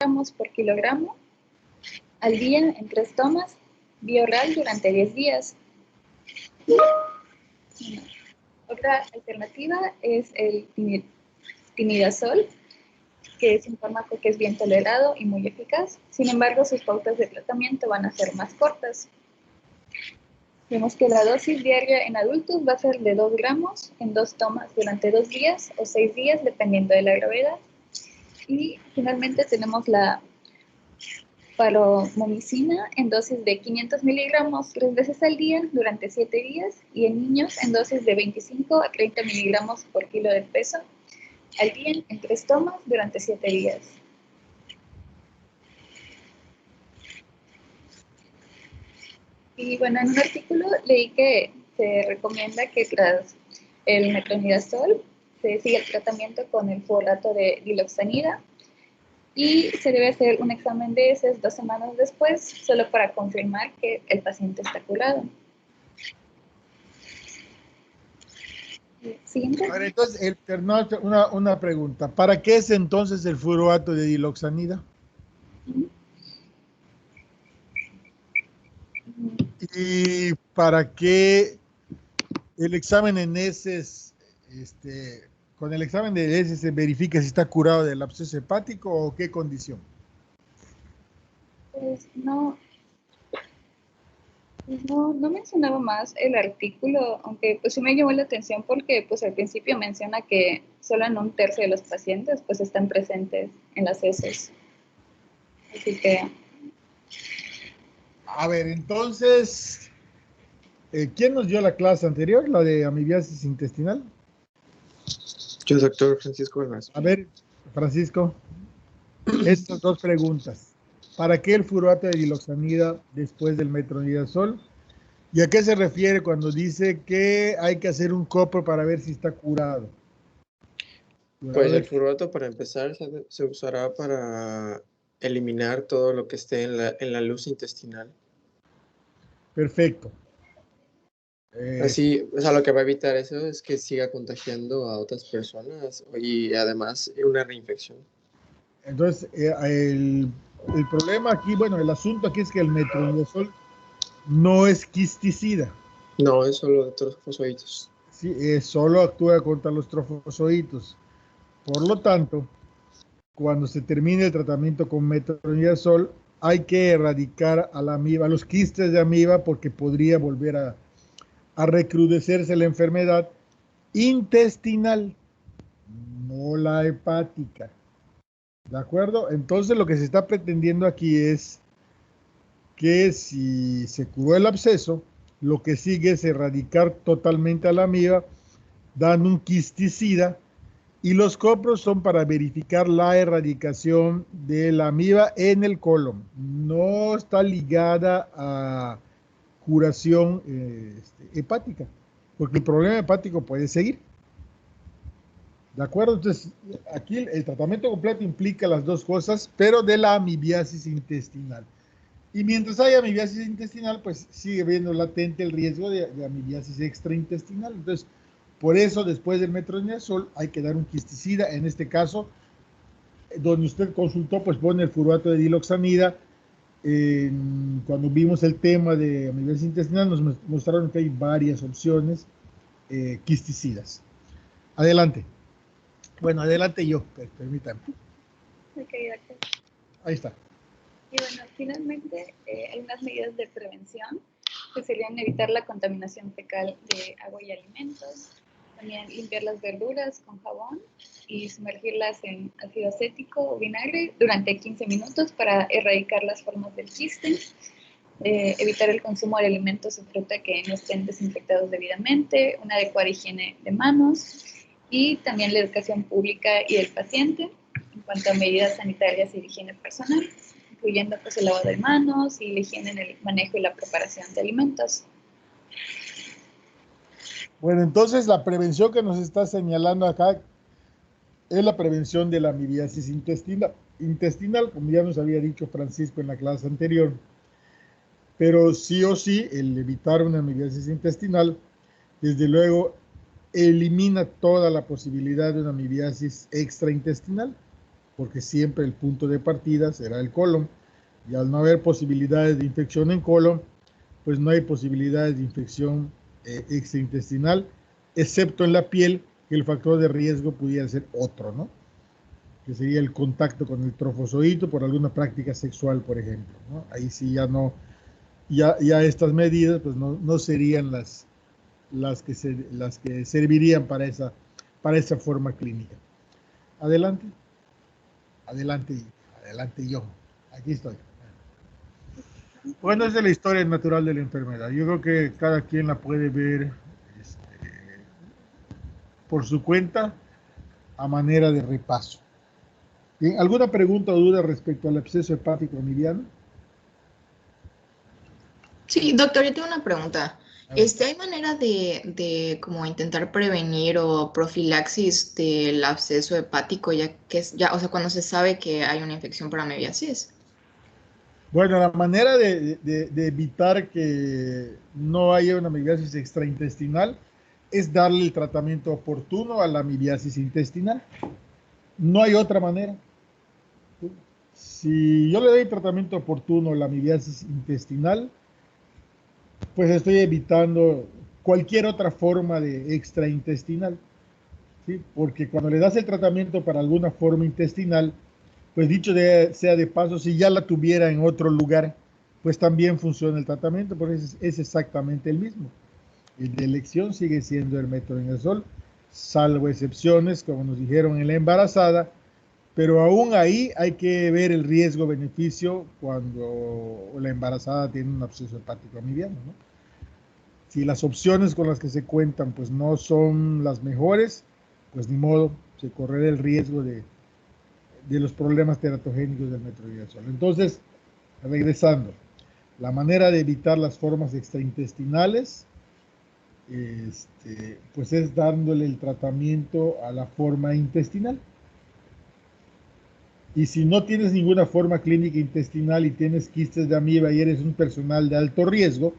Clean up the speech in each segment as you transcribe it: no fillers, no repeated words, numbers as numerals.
gramos por kilogramo al día en 3 tomas, vía oral durante 10 días. Otra alternativa es el tinidazol, que es un fármaco que es bien tolerado y muy eficaz. Sin embargo, sus pautas de tratamiento van a ser más cortas. Vemos que la dosis diaria en adultos va a ser de 2 gramos en 2 tomas durante 2 días o 6 días, dependiendo de la gravedad. Y finalmente tenemos la paromomicina en dosis de 500 miligramos 3 veces al día durante 7 días y en niños en dosis de 25 a 30 miligramos por kilo de peso al día en 3 tomas durante 7 días. Y bueno, en un artículo leí que se recomienda que tras el metronidazol se siga el tratamiento con el furrato de diloxanida y se debe hacer un examen de heces 2 semanas después, solo para confirmar que el paciente está curado. Siguiente. A ver, entonces, una pregunta. ¿Para qué es entonces el furrato de diloxanida? ¿Y para qué el examen en heces, con el examen de heces se verifica si está curado del absceso hepático o qué condición? Pues no mencionaba más el artículo, aunque pues sí me llamó la atención porque pues al principio menciona que solo en 1/3 de los pacientes pues están presentes en las heces. Así que... A ver, entonces, ¿quién nos dio la clase anterior, la de amibiasis intestinal? Yo, doctor Francisco Velasco. A ver, Francisco, estas 2 preguntas. ¿Para qué el furrato de diloxanida después del metronidazol? ¿Y a qué se refiere cuando dice que hay que hacer un copro para ver si está curado? Pues el furrato, para empezar, se usará para eliminar todo lo que esté en la luz intestinal. Perfecto. Así, o sea, lo que va a evitar eso es que siga contagiando a otras personas y además una reinfección. Entonces, el problema aquí, bueno, el asunto aquí es que el metronidazol no es quisticida. No, es solo de trofosforitos. Sí, solo actúa contra los trofosforitos. Por lo tanto, cuando se termine el tratamiento con metronidazol, hay que erradicar a la amiba, a los quistes de amiba, porque podría volver a recrudecerse la enfermedad intestinal, no la hepática. ¿De acuerdo? Entonces lo que se está pretendiendo aquí es que si se curó el absceso, lo que sigue es erradicar totalmente a la amiba, dando un quisticida, y los copros son para verificar la erradicación de la amiba en el colon. No está ligada a curación hepática, porque el problema hepático puede seguir. ¿De acuerdo? Entonces, aquí el tratamiento completo implica las 2 cosas, pero de la amibiasis intestinal. Y mientras haya amibiasis intestinal, pues sigue habiendo latente el riesgo de amibiasis extraintestinal. Entonces, por eso, después del metronidazol, hay que dar un quisticida. En este caso, donde usted consultó, pues pone el furrato de diloxanida. Cuando vimos el tema de amibiasis intestinal, nos mostraron que hay varias opciones quisticidas. Adelante. Bueno, adelante yo, permítame. Ok, doctor. Ahí está. Y bueno, finalmente hay unas medidas de prevención que serían evitar la contaminación fecal de agua y alimentos, también limpiar las verduras con jabón y sumergirlas en ácido acético o vinagre durante 15 minutos para erradicar las formas del quiste, evitar el consumo de alimentos o fruta que no estén desinfectados debidamente, una adecuada higiene de manos y también la educación pública y del paciente en cuanto a medidas sanitarias y de higiene personal, incluyendo pues, el lavado de manos y la higiene en el manejo y la preparación de alimentos. Bueno, entonces la prevención que nos está señalando acá es la prevención de la amibiasis intestinal, como ya nos había dicho Francisco en la clase anterior. Pero sí o sí, el evitar una amibiasis intestinal, desde luego, elimina toda la posibilidad de una amibiasis extraintestinal. porque siempre el punto de partida será el colon. Y al no haber posibilidades de infección en colon, pues no hay posibilidades de infección extraintestinal, excepto en la piel, que el factor de riesgo pudiera ser otro, ¿no? Que sería el contacto con el trofozoito por alguna práctica sexual, por ejemplo, ¿no? Ahí sí ya no, ya estas medidas pues no serían las que servirían para esa forma clínica. Adelante. Adelante yo. Aquí estoy. Bueno, esa es la historia natural de la enfermedad. Yo creo que cada quien la puede ver por su cuenta a manera de repaso. Bien, ¿alguna pregunta o duda respecto al absceso hepático mediano? Sí, doctor, yo tengo una pregunta. ¿Hay manera de como intentar prevenir o profilaxis del absceso hepático ya que o sea, cuando se sabe que hay una infección por amebiasis? Bueno, la manera de evitar que no haya una amibiasis extraintestinal es darle el tratamiento oportuno a la amibiasis intestinal. No hay otra manera. Si yo le doy tratamiento oportuno a la amibiasis intestinal, pues estoy evitando cualquier otra forma de extraintestinal, ¿sí? Porque cuando le das el tratamiento para alguna forma intestinal, pues dicho sea de paso, si ya la tuviera en otro lugar, pues también funciona el tratamiento, porque es exactamente el mismo. El de elección sigue siendo el metronidazol, salvo excepciones, como nos dijeron en la embarazada, pero aún ahí hay que ver el riesgo-beneficio cuando la embarazada tiene un absceso hepático amibiano, ¿no? Si las opciones con las que se cuentan pues no son las mejores, pues ni modo, se correrá el riesgo de los problemas teratogénicos del metronidazol. Entonces, regresando, la manera de evitar las formas extraintestinales pues es dándole el tratamiento a la forma intestinal. Y si no tienes ninguna forma clínica intestinal y tienes quistes de amiba y eres un personal de alto riesgo,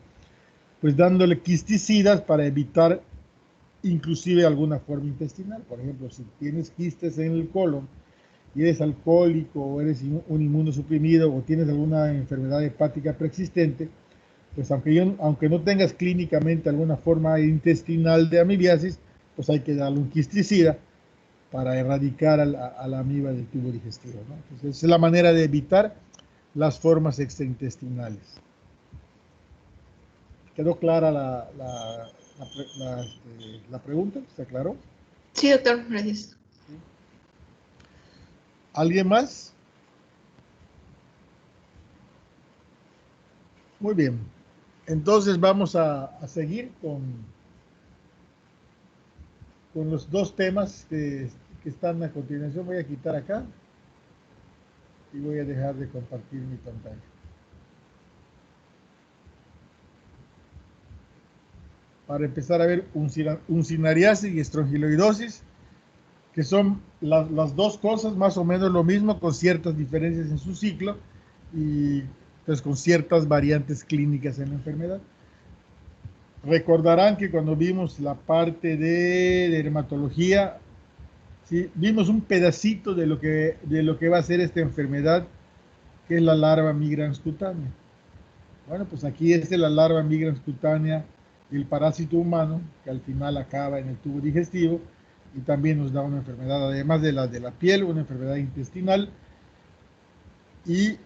pues dándole quisticidas para evitar inclusive alguna forma intestinal. Por ejemplo, si tienes quistes en el colon y eres alcohólico o eres un inmunosuprimido o tienes alguna enfermedad hepática preexistente, pues aunque no tengas clínicamente alguna forma intestinal de amibiasis, pues hay que darle un quisticida para erradicar a la amiba del tubo digestivo, ¿no? Entonces, esa es la manera de evitar las formas extraintestinales. ¿Quedó clara la pregunta? ¿Se aclaró? Sí, doctor, gracias. ¿Alguien más? Muy bien. Entonces vamos a seguir con los dos temas que están a continuación. Voy a quitar acá y voy a dejar de compartir mi pantalla. Para empezar a ver uncinariasis y estrongiloidosis, que son las dos cosas más o menos lo mismo, con ciertas diferencias en su ciclo y pues con ciertas variantes clínicas en la enfermedad. Recordarán que cuando vimos la parte de dermatología, ¿sí? Vimos un pedacito de lo que va a ser esta enfermedad, que es la larva migrans cutánea. Bueno, pues aquí es la larva migrans cutánea del parásito humano, que al final acaba en el tubo digestivo y también nos da una enfermedad, además de la piel, una enfermedad intestinal y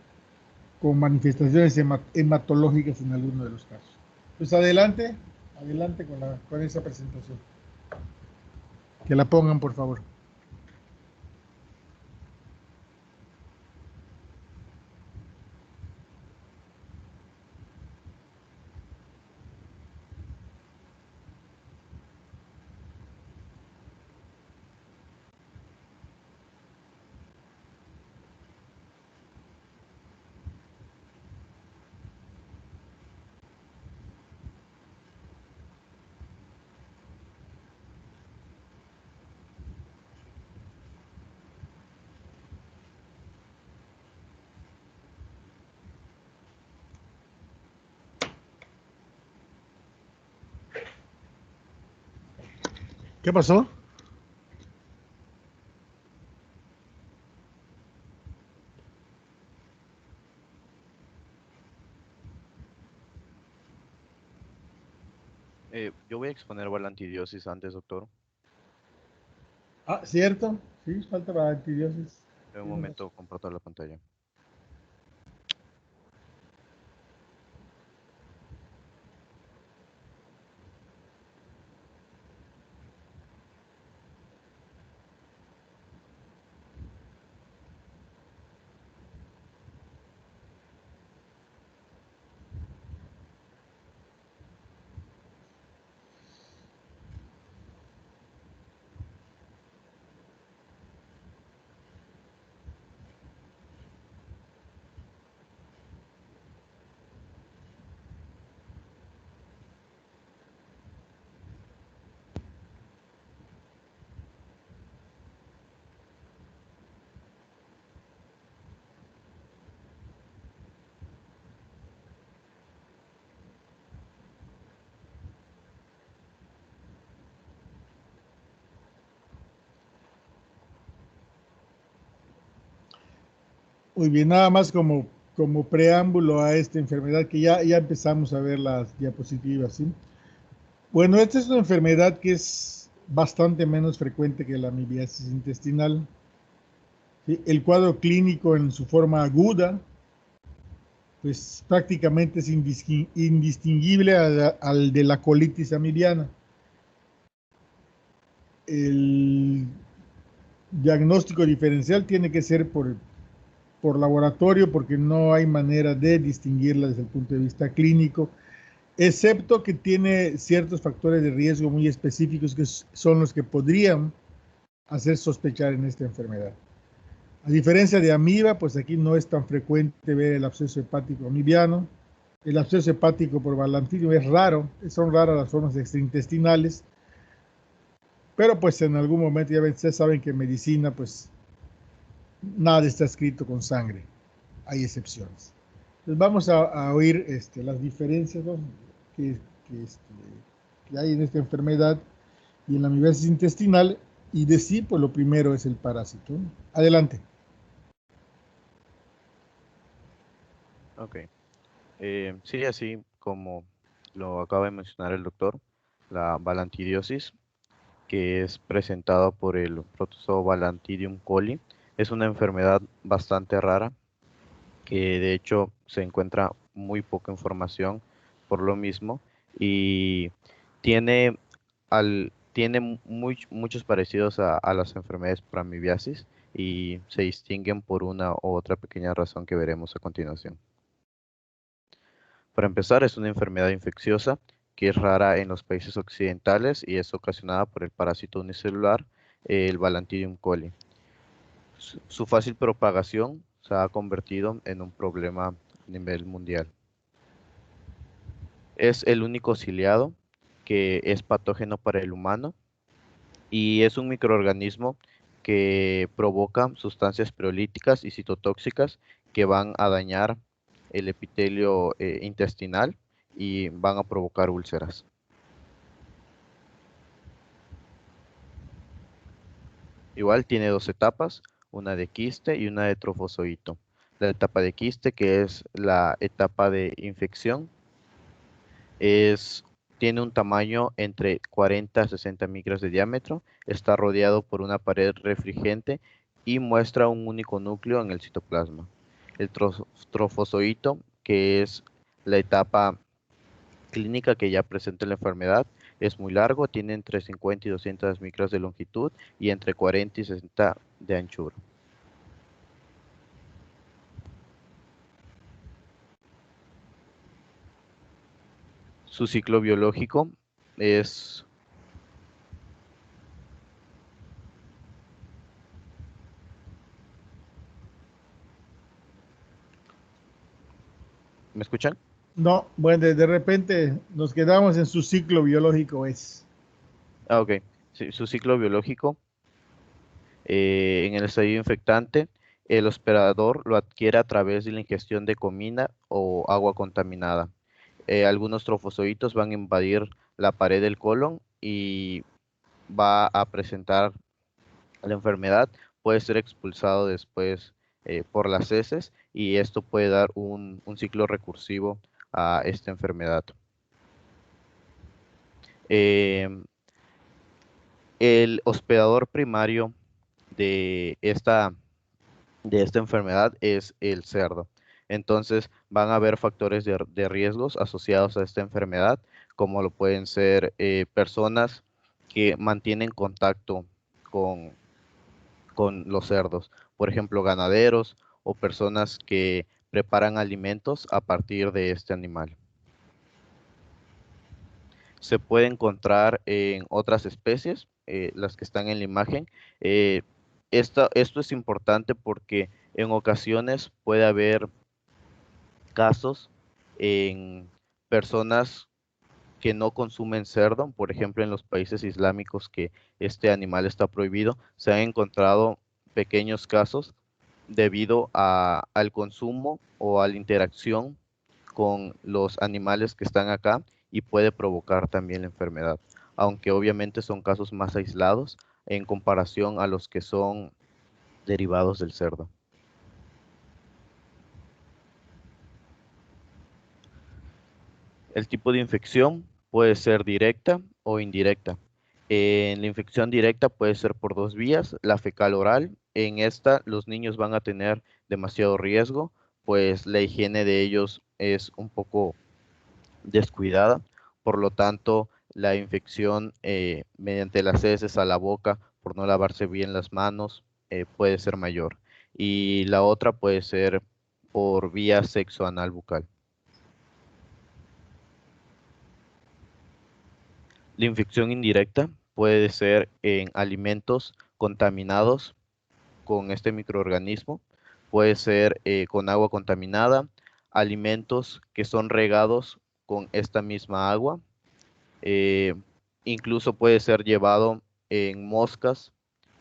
con manifestaciones hematológicas en algunos de los casos. Pues adelante con esa presentación. Que la pongan, por favor. ¿Qué pasó? Yo voy a exponer balantidiosis antes, doctor. Ah, ¿cierto? Sí, falta la antibiosis. En un momento comparto la pantalla. Muy bien, nada más como preámbulo a esta enfermedad, que ya empezamos a ver las diapositivas, ¿sí? Bueno, esta es una enfermedad que es bastante menos frecuente que la amibiasis intestinal. ¿Sí? El cuadro clínico en su forma aguda, pues prácticamente es indistinguible al de la colitis amibiana. El diagnóstico diferencial tiene que ser por laboratorio, porque no hay manera de distinguirla desde el punto de vista clínico, excepto que tiene ciertos factores de riesgo muy específicos que son los que podrían hacer sospechar en esta enfermedad. A diferencia de amiba, pues aquí no es tan frecuente ver el absceso hepático amibiano. El absceso hepático por Balantidium es raro, son raras las formas extraintestinales, pero pues en algún momento ya ustedes saben que en medicina pues nada está escrito con sangre, hay excepciones. Entonces vamos a oír las diferencias, ¿no? que, que hay en esta enfermedad y en la amibiasis intestinal, y de sí, pues lo primero es el parásito, ¿no? Adelante. Ok. Sí, así como lo acaba de mencionar el doctor, la balantidiosis, que es presentada por el protozoo Balantidium coli, es una enfermedad bastante rara, que de hecho se encuentra muy poca información por lo mismo, y tiene, tiene muchos parecidos a las enfermedades por amibiasis, y se distinguen por una u otra pequeña razón que veremos a continuación. Para empezar, es una enfermedad infecciosa que es rara en los países occidentales y es ocasionada por el parásito unicelular, el Balantidium coli. Su fácil propagación se ha convertido en un problema a nivel mundial. Es el único ciliado que es patógeno para el humano y es un microorganismo que provoca sustancias preolíticas y citotóxicas que van a dañar el epitelio intestinal y van a provocar úlceras. Igual tiene dos etapas, una de quiste y una de trofozoito. La etapa de quiste, que es la etapa de infección, tiene un tamaño entre 40 a 60 micras de diámetro, está rodeado por una pared refringente y muestra un único núcleo en el citoplasma. El trofozoito, que es la etapa clínica que ya presenta la enfermedad, es muy largo, tiene entre 50 y 200 micras de longitud y entre 40 y 60 de anchura. Su ciclo biológico es... ¿Me escuchan? No, bueno, de repente nos quedamos en su ciclo biológico es. Ah, ok. Sí, su ciclo biológico en el estadio infectante, el hospedador lo adquiere a través de la ingestión de comida o agua contaminada. Algunos trofozoitos van a invadir la pared del colon y va a presentar la enfermedad, puede ser expulsado después por las heces y esto puede dar un ciclo recursivo a esta enfermedad. Em, el hospedador primario de esta enfermedad es el cerdo. Entonces van a haber factores de riesgos asociados a esta enfermedad, como lo pueden ser personas que mantienen contacto con, con los cerdos, por ejemplo, ganaderos o personas que preparan alimentos a partir de este animal. Se puede encontrar en otras especies, las que están en la imagen. Eh, esto es importante porque en ocasiones puede haber casos en personas que no consumen cerdo, por ejemplo, en los países islámicos que este animal está prohibido, se han encontrado pequeños casos debido al consumo o a la interacción con los animales que están acá y puede provocar también la enfermedad, aunque obviamente son casos más aislados en comparación a los que son derivados del cerdo. El tipo de infección puede ser directa o indirecta. En la infección directa puede ser por dos vías, la fecal oral. En esta los niños van a tener demasiado riesgo, pues la higiene de ellos es un poco descuidada. Por lo tanto, la infección mediante las heces a la boca por no lavarse bien las manos puede ser mayor. Y la otra puede ser por vía sexo anal bucal. La infección indirecta puede ser en alimentos contaminados con este microorganismo, puede ser con agua contaminada, alimentos que son regados con esta misma agua, eh, incluso puede ser llevado en moscas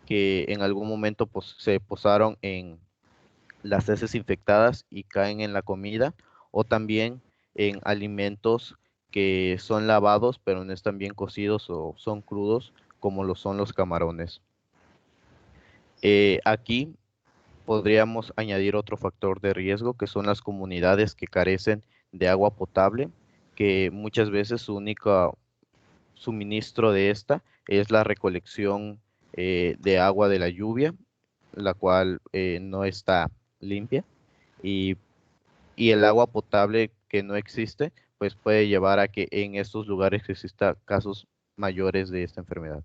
que en algún momento se posaron en las heces infectadas y caen en la comida, o también en alimentos que son lavados pero no están bien cocidos o son crudos, como lo son los camarones. Aquí podríamos añadir otro factor de riesgo, que son las comunidades que carecen de agua potable, que muchas veces su único suministro de esta es la recolección de agua de la lluvia, la cual no está limpia, y, y el agua potable que no existe, pues puede llevar a que en estos lugares exista casos mayores de esta enfermedad.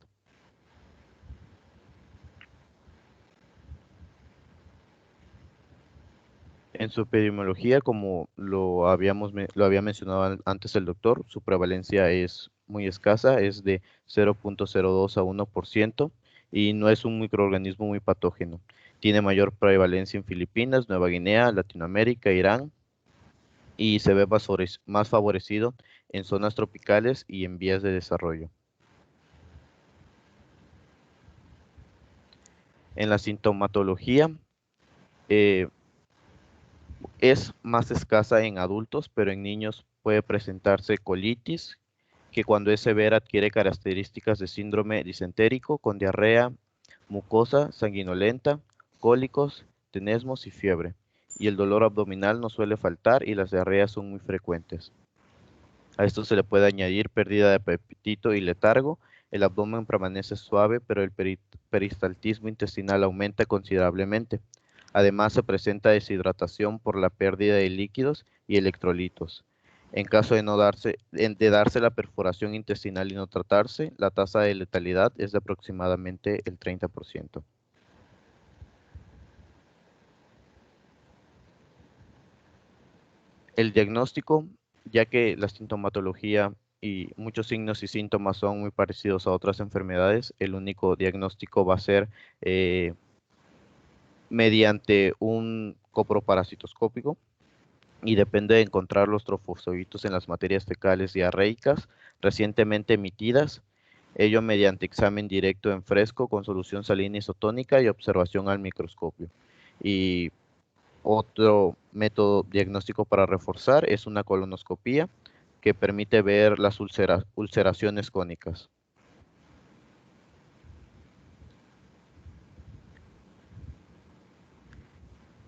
En su epidemiología, como lo había mencionado antes el doctor, su prevalencia es muy escasa, es de 0.02 a 1% y no es un microorganismo muy patógeno. Tiene mayor prevalencia en Filipinas, Nueva Guinea, Latinoamérica, Irán, y se ve más favorecido en zonas tropicales y en vías de desarrollo. En la sintomatología, es más escasa en adultos, pero en niños puede presentarse colitis, que cuando es severa adquiere características de síndrome disentérico con diarrea, mucosa sanguinolenta, cólicos, tenesmos y fiebre. Y el dolor abdominal no suele faltar y las diarreas son muy frecuentes. A esto se le puede añadir pérdida de apetito y letargo. El abdomen permanece suave, pero el peristaltismo intestinal aumenta considerablemente. Además, se presenta deshidratación por la pérdida de líquidos y electrolitos. En caso de darse la perforación intestinal y no tratarse, la tasa de letalidad es de aproximadamente el 30%. El diagnóstico, ya que la sintomatología y muchos signos y síntomas son muy parecidos a otras enfermedades, el único diagnóstico va a ser mediante un coproparasitoscópico, y depende de encontrar los trofozoitos en las materias fecales diarreicas recientemente emitidas, ello mediante examen directo en fresco con solución salina isotónica y observación al microscopio. Y otro método diagnóstico para reforzar es una colonoscopía que permite ver las ulceraciones cónicas.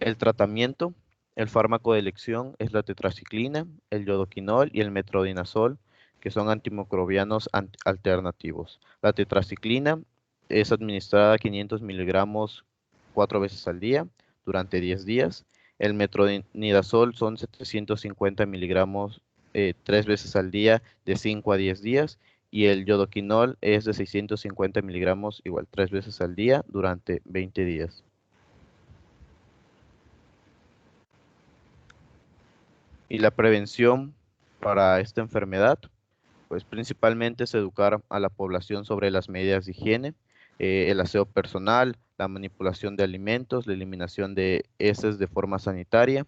El tratamiento, el fármaco de elección es la tetraciclina, el iodoquinol y el metronidazol, que son antimicrobianos alternativos. La tetraciclina es administrada 500 miligramos 4 veces al día durante 10 días. El metronidazol son 750 miligramos 3 veces al día de 5 a 10 días. Y el yodoquinol es de 650 miligramos igual 3 veces al día durante 20 días. Y la prevención para esta enfermedad, pues principalmente es educar a la población sobre las medidas de higiene, el aseo personal, la manipulación de alimentos, la eliminación de heces de forma sanitaria,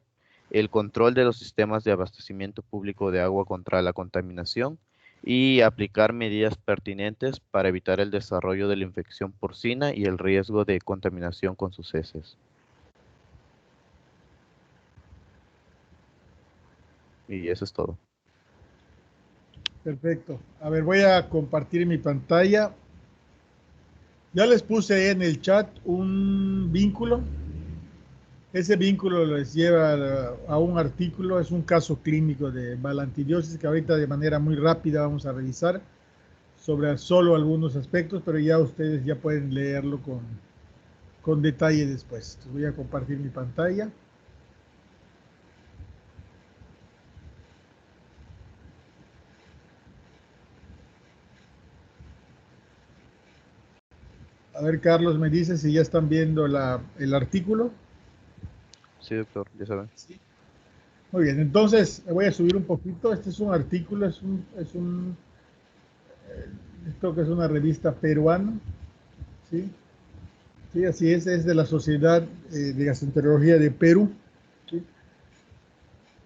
el control de los sistemas de abastecimiento público de agua contra la contaminación y aplicar medidas pertinentes para evitar el desarrollo de la infección porcina y el riesgo de contaminación con sus heces. Y eso es todo. Perfecto. A ver, voy a compartir mi pantalla. Ya les puse en el chat un vínculo. Ese vínculo les lleva a un artículo, es un caso clínico de balantidiosis que ahorita de manera muy rápida vamos a revisar sobre solo algunos aspectos, pero ya ustedes ya pueden leerlo con detalle después. Entonces voy a compartir mi pantalla. A ver, Carlos, me dice si ya están viendo el artículo. Sí, doctor, ya saben. Sí. Muy bien, entonces voy a subir un poquito. Este es un artículo, creo que es una revista peruana. ¿Sí? Sí, así es de la Sociedad de Gastroenterología de Perú. ¿Sí?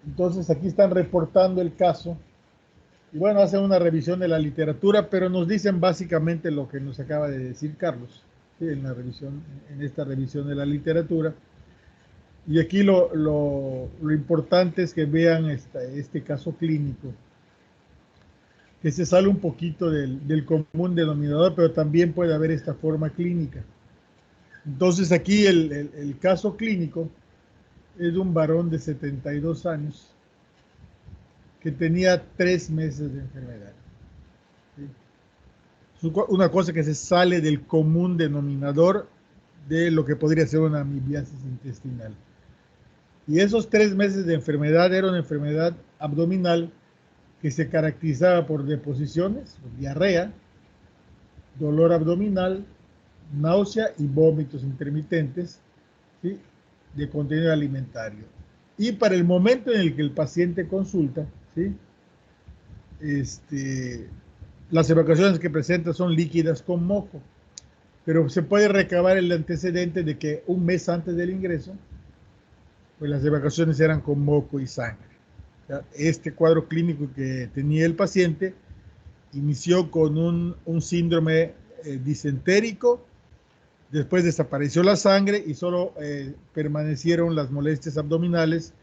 Entonces aquí están reportando el caso. Y bueno, hacen una revisión de la literatura, pero nos dicen básicamente lo que nos acaba de decir Carlos, ¿sí? En esta revisión de la literatura. Y aquí lo importante es que vean este caso clínico, que se sale un poquito del común denominador, pero también puede haber esta forma clínica. Entonces aquí el caso clínico es de un varón de 72 años que tenía 3 meses de enfermedad. ¿Sí? Una cosa que se sale del común denominador de lo que podría ser una amibiasis intestinal. Y esos 3 meses de enfermedad era una enfermedad abdominal que se caracterizaba por deposiciones, diarrea, dolor abdominal, náusea y vómitos intermitentes, ¿sí? De contenido alimentario. Y para el momento en el que el paciente consulta, ¿sí? Las evacuaciones que presenta son líquidas con moco, pero se puede recabar el antecedente de que un mes antes del ingreso, pues las evacuaciones eran con moco y sangre. Este cuadro clínico que tenía el paciente inició con un síndrome disentérico, después desapareció la sangre y solo permanecieron las molestias abdominales,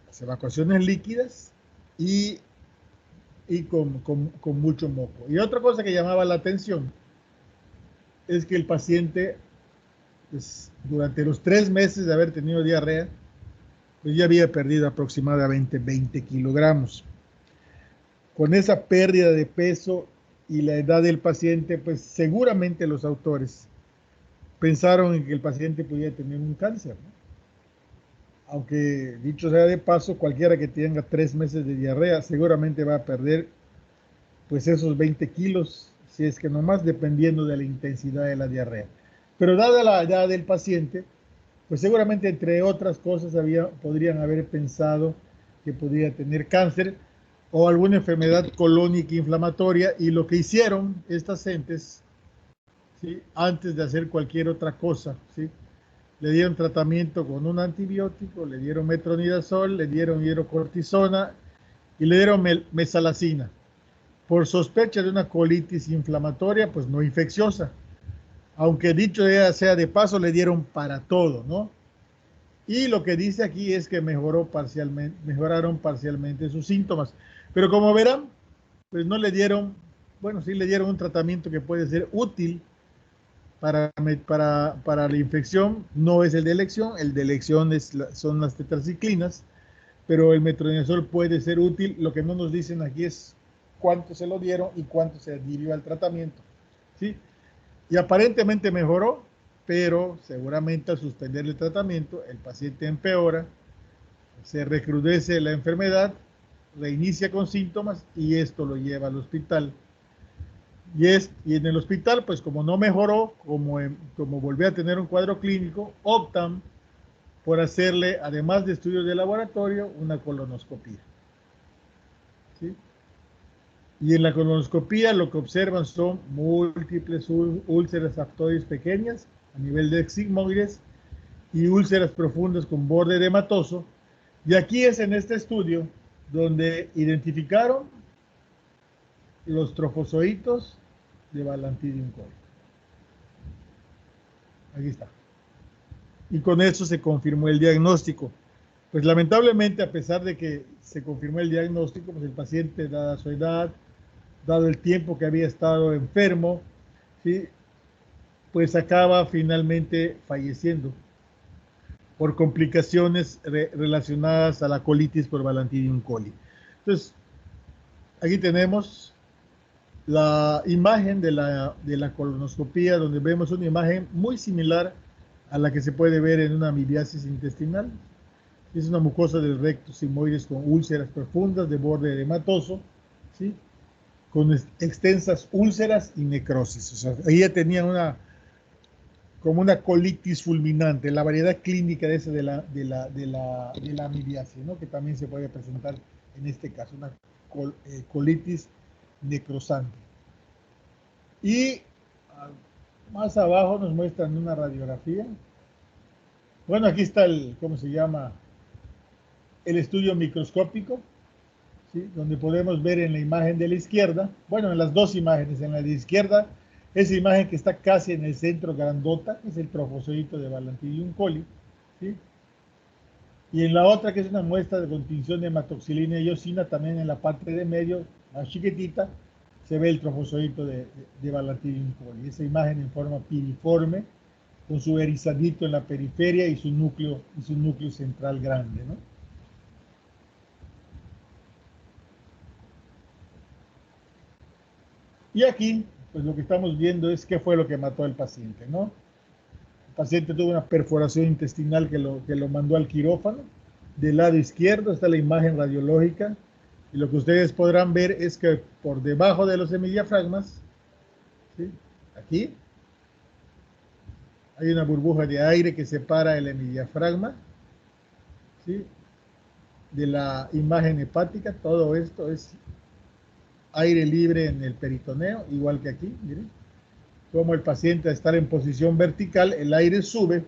las evacuaciones líquidas y con mucho moco. Y otra cosa que llamaba la atención es que el paciente, pues, durante los 3 meses de haber tenido diarrea, pues ya había perdido aproximadamente 20 kilogramos. Con esa pérdida de peso y la edad del paciente, pues seguramente los autores pensaron en que el paciente podía tener un cáncer, ¿no? Aunque dicho sea de paso, cualquiera que tenga 3 meses de diarrea seguramente va a perder pues esos 20 kilos, si es que no más, dependiendo de la intensidad de la diarrea. Pero dada la edad del paciente, pues seguramente entre otras cosas podrían haber pensado que podría tener cáncer o alguna enfermedad colónica inflamatoria, y lo que hicieron estas gentes, ¿sí? Antes de hacer cualquier otra cosa, ¿sí? Le dieron tratamiento con un antibiótico, le dieron metronidazol, le dieron hidrocortisona y le dieron mesalazina. Por sospecha de una colitis inflamatoria, pues no infecciosa. Aunque dicho sea de paso, le dieron para todo, ¿no? Y lo que dice aquí es que mejoraron parcialmente sus síntomas. Pero como verán, pues no le dieron, bueno, sí le dieron un tratamiento que puede ser útil para la infección. No es el de elección son las tetraciclinas, pero el metronidazol puede ser útil. Lo que no nos dicen aquí es cuánto se lo dieron y cuánto se adhirió al tratamiento, ¿sí? Y aparentemente mejoró, pero seguramente al suspender el tratamiento, el paciente empeora, se recrudece la enfermedad, reinicia con síntomas y esto lo lleva al hospital. Y en el hospital, pues como no mejoró, como volvió a tener un cuadro clínico, optan por hacerle, además de estudios de laboratorio, una colonoscopia, ¿sí? Y en la colonoscopia lo que observan son múltiples úlceras aftoides pequeñas a nivel de sigmoides y úlceras profundas con borde edematoso. Y aquí es en este estudio donde identificaron los trofozoitos de Balantidium coli. Aquí está. Y con eso se confirmó el diagnóstico. Pues lamentablemente, a pesar de que se confirmó el diagnóstico, pues el paciente, dada su edad, dado el tiempo que había estado enfermo, ¿sí?, pues acaba finalmente falleciendo por complicaciones relacionadas a la colitis por Balantidium coli. Entonces, aquí tenemos la imagen de la colonoscopía, donde vemos una imagen muy similar a la que se puede ver en una amibiasis intestinal. Es una mucosa del recto sigmoides con úlceras profundas de borde edematoso, ¿sí?, con extensas úlceras y necrosis. O sea, ella tenía como una colitis fulminante, la variedad clínica de esa de la amibiasis, ¿no?, que también se puede presentar en este caso, una colitis necrosante. Y más abajo nos muestran una radiografía. Bueno, aquí está ¿cómo se llama? El estudio microscópico, ¿sí?, donde podemos ver en la imagen de la izquierda, bueno, en las dos imágenes, en la de izquierda, esa imagen que está casi en el centro grandota, que es el trofozoito de Balantidium coli, ¿sí?, y en la otra, que es una muestra de continción de hematoxilina y eosina, también en la parte de medio, más chiquitita, se ve el trofozoito de Balantidium coli. Esa imagen en forma piriforme, con su erizadito en la periferia y su núcleo central grande, ¿no? Y aquí, pues lo que estamos viendo es qué fue lo que mató al paciente, ¿no? El paciente tuvo una perforación intestinal que lo mandó al quirófano. Del lado izquierdo está la imagen radiológica y lo que ustedes podrán ver es que por debajo de los hemidiafragmas, ¿sí?, aquí hay una burbuja de aire que separa el hemidiafragma, ¿sí?, de la imagen hepática. Todo esto es aire libre en el peritoneo, igual que aquí, miren. Como el paciente al estar en posición vertical, el aire sube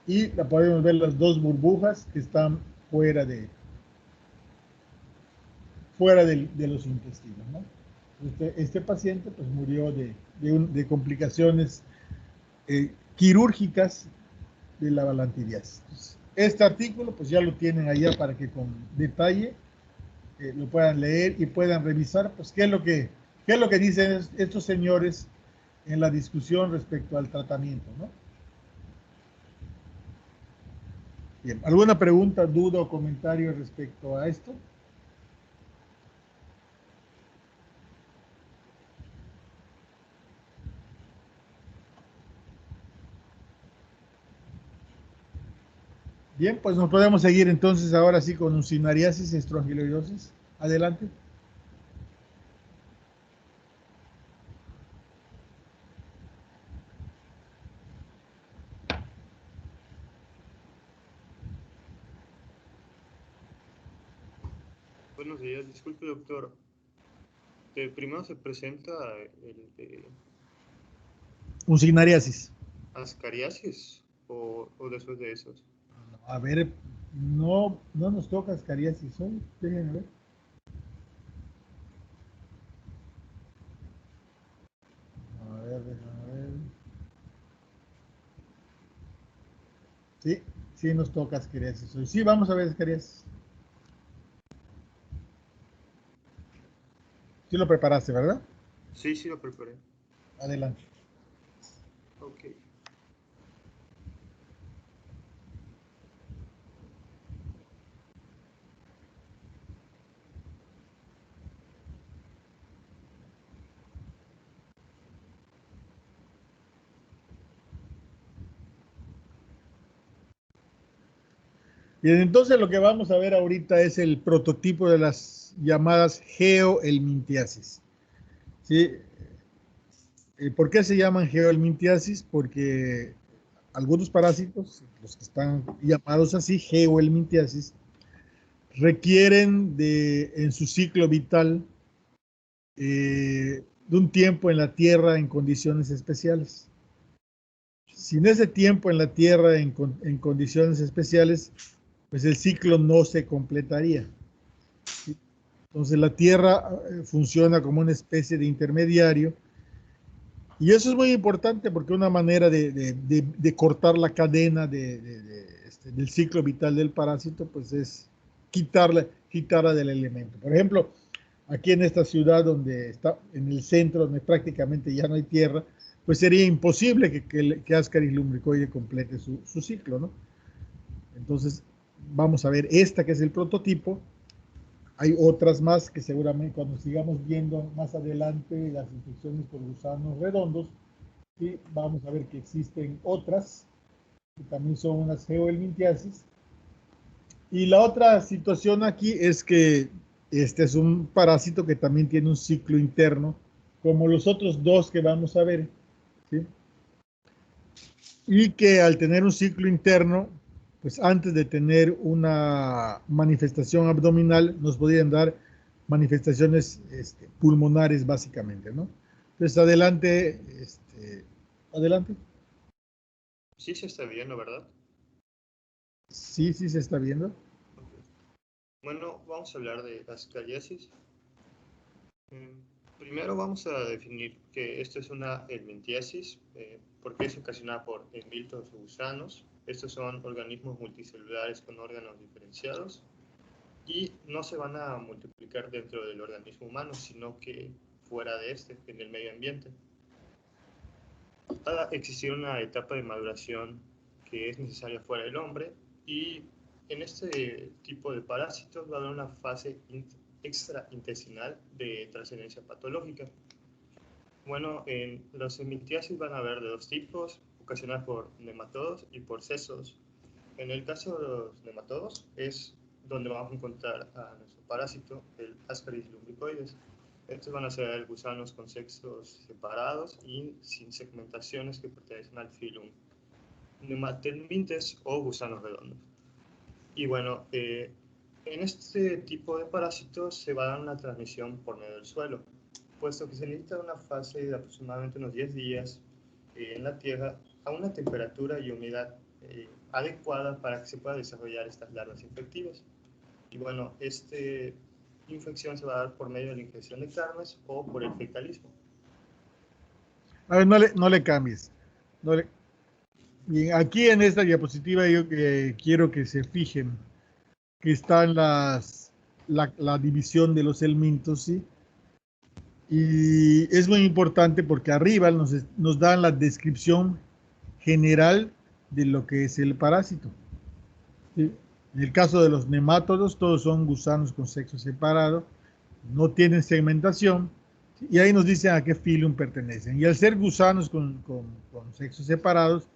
y la podemos ver las dos burbujas que están fuera de los intestinos, ¿no? Este paciente pues murió de complicaciones quirúrgicas de la balantidiasis. Este artículo pues ya lo tienen allá para que con detalle lo puedan leer y puedan revisar pues qué es lo que dicen estos señores en la discusión respecto al tratamiento, ¿no? Bien, ¿alguna pregunta, duda o comentario respecto a esto? Bien, pues nos podemos seguir entonces ahora sí con uncinariasis y estrongiloidosis. Adelante. Buenos días, disculpe doctor. Primero se presenta el de Uncinariasis. ascariasis o después de esos. A ver, no nos toca ascariasis hoy. Déjenme ver. A ver, déjame ver. Sí, sí nos toca ascariasis hoy. Sí, vamos a ver ascariasis. Sí lo preparaste, ¿verdad? Sí, sí lo preparé. Adelante. Ok. Bien, entonces lo que vamos a ver ahorita es el prototipo de las llamadas geohelminthiasis. ¿Sí? ¿Por qué se llaman geohelminthiasis? Porque algunos parásitos, los que están llamados así, geohelminthiasis, requieren en su ciclo vital de un tiempo en la Tierra en condiciones especiales. Sin ese tiempo en la Tierra en condiciones especiales, pues el ciclo no se completaría. ¿Sí? Entonces la Tierra funciona como una especie de intermediario, y eso es muy importante porque una manera de cortar la cadena del ciclo vital del parásito, pues es quitarla del elemento. Por ejemplo, aquí en esta ciudad donde está, en el centro, donde prácticamente ya no hay tierra, pues sería imposible que Ascaris lumbricoide complete su ciclo, ¿no? Entonces, vamos a ver esta que es el prototipo. Hay otras más que seguramente cuando sigamos viendo más adelante las infecciones por gusanos redondos, ¿sí? Vamos a ver que existen otras, que también son unas geohelminthiasis. Y la otra situación aquí es que este es un parásito que también tiene un ciclo interno, como los otros dos que vamos a ver, ¿sí? Y que al tener un ciclo interno, pues antes de tener una manifestación abdominal, nos podrían dar manifestaciones pulmonares básicamente, ¿no? Entonces, adelante, adelante. Sí se está viendo, ¿verdad? Sí, sí se está viendo. Okay. Bueno, vamos a hablar de ascariasis. Primero vamos a definir que esto es una helminthiasis, porque es ocasionada por miltos o gusanos. Estos son organismos multicelulares con órganos diferenciados y no se van a multiplicar dentro del organismo humano, sino que fuera de este, en el medio ambiente. Va a existir una etapa de maduración que es necesaria fuera del hombre, y en este tipo de parásitos va a haber una fase extraintestinal de trascendencia patológica. Bueno, en los helminthiasis van a haber de dos tipos, ocasionadas por nematodos y por sesos. En el caso de los nematodos es donde vamos a encontrar a nuestro parásito, el Ascaris lumbricoides. Estos van a ser gusanos con sexos separados y sin segmentaciones que pertenecen al filum Nematelmintes o gusanos redondos. Y bueno, en este tipo de parásitos se va a dar una transmisión por medio del suelo, puesto que se necesita una fase de aproximadamente unos 10 días en la tierra a una temperatura y humedad adecuada para que se pueda desarrollar estas larvas infectivas. Y bueno, esta infección se va a dar por medio de la ingestión de carnes o por el fecalismo. A ver, no le cambies. Bien, aquí en esta diapositiva yo quiero que se fijen que están la división de los helmintos, ¿sí? Y es muy importante porque arriba nos dan la descripción general de lo que es el parásito, ¿sí? En el caso de los nemátodos, todos son gusanos con sexo separado, no tienen segmentación, ¿sí? Y ahí nos dicen a qué filum pertenecen. Y al ser gusanos con sexos separados,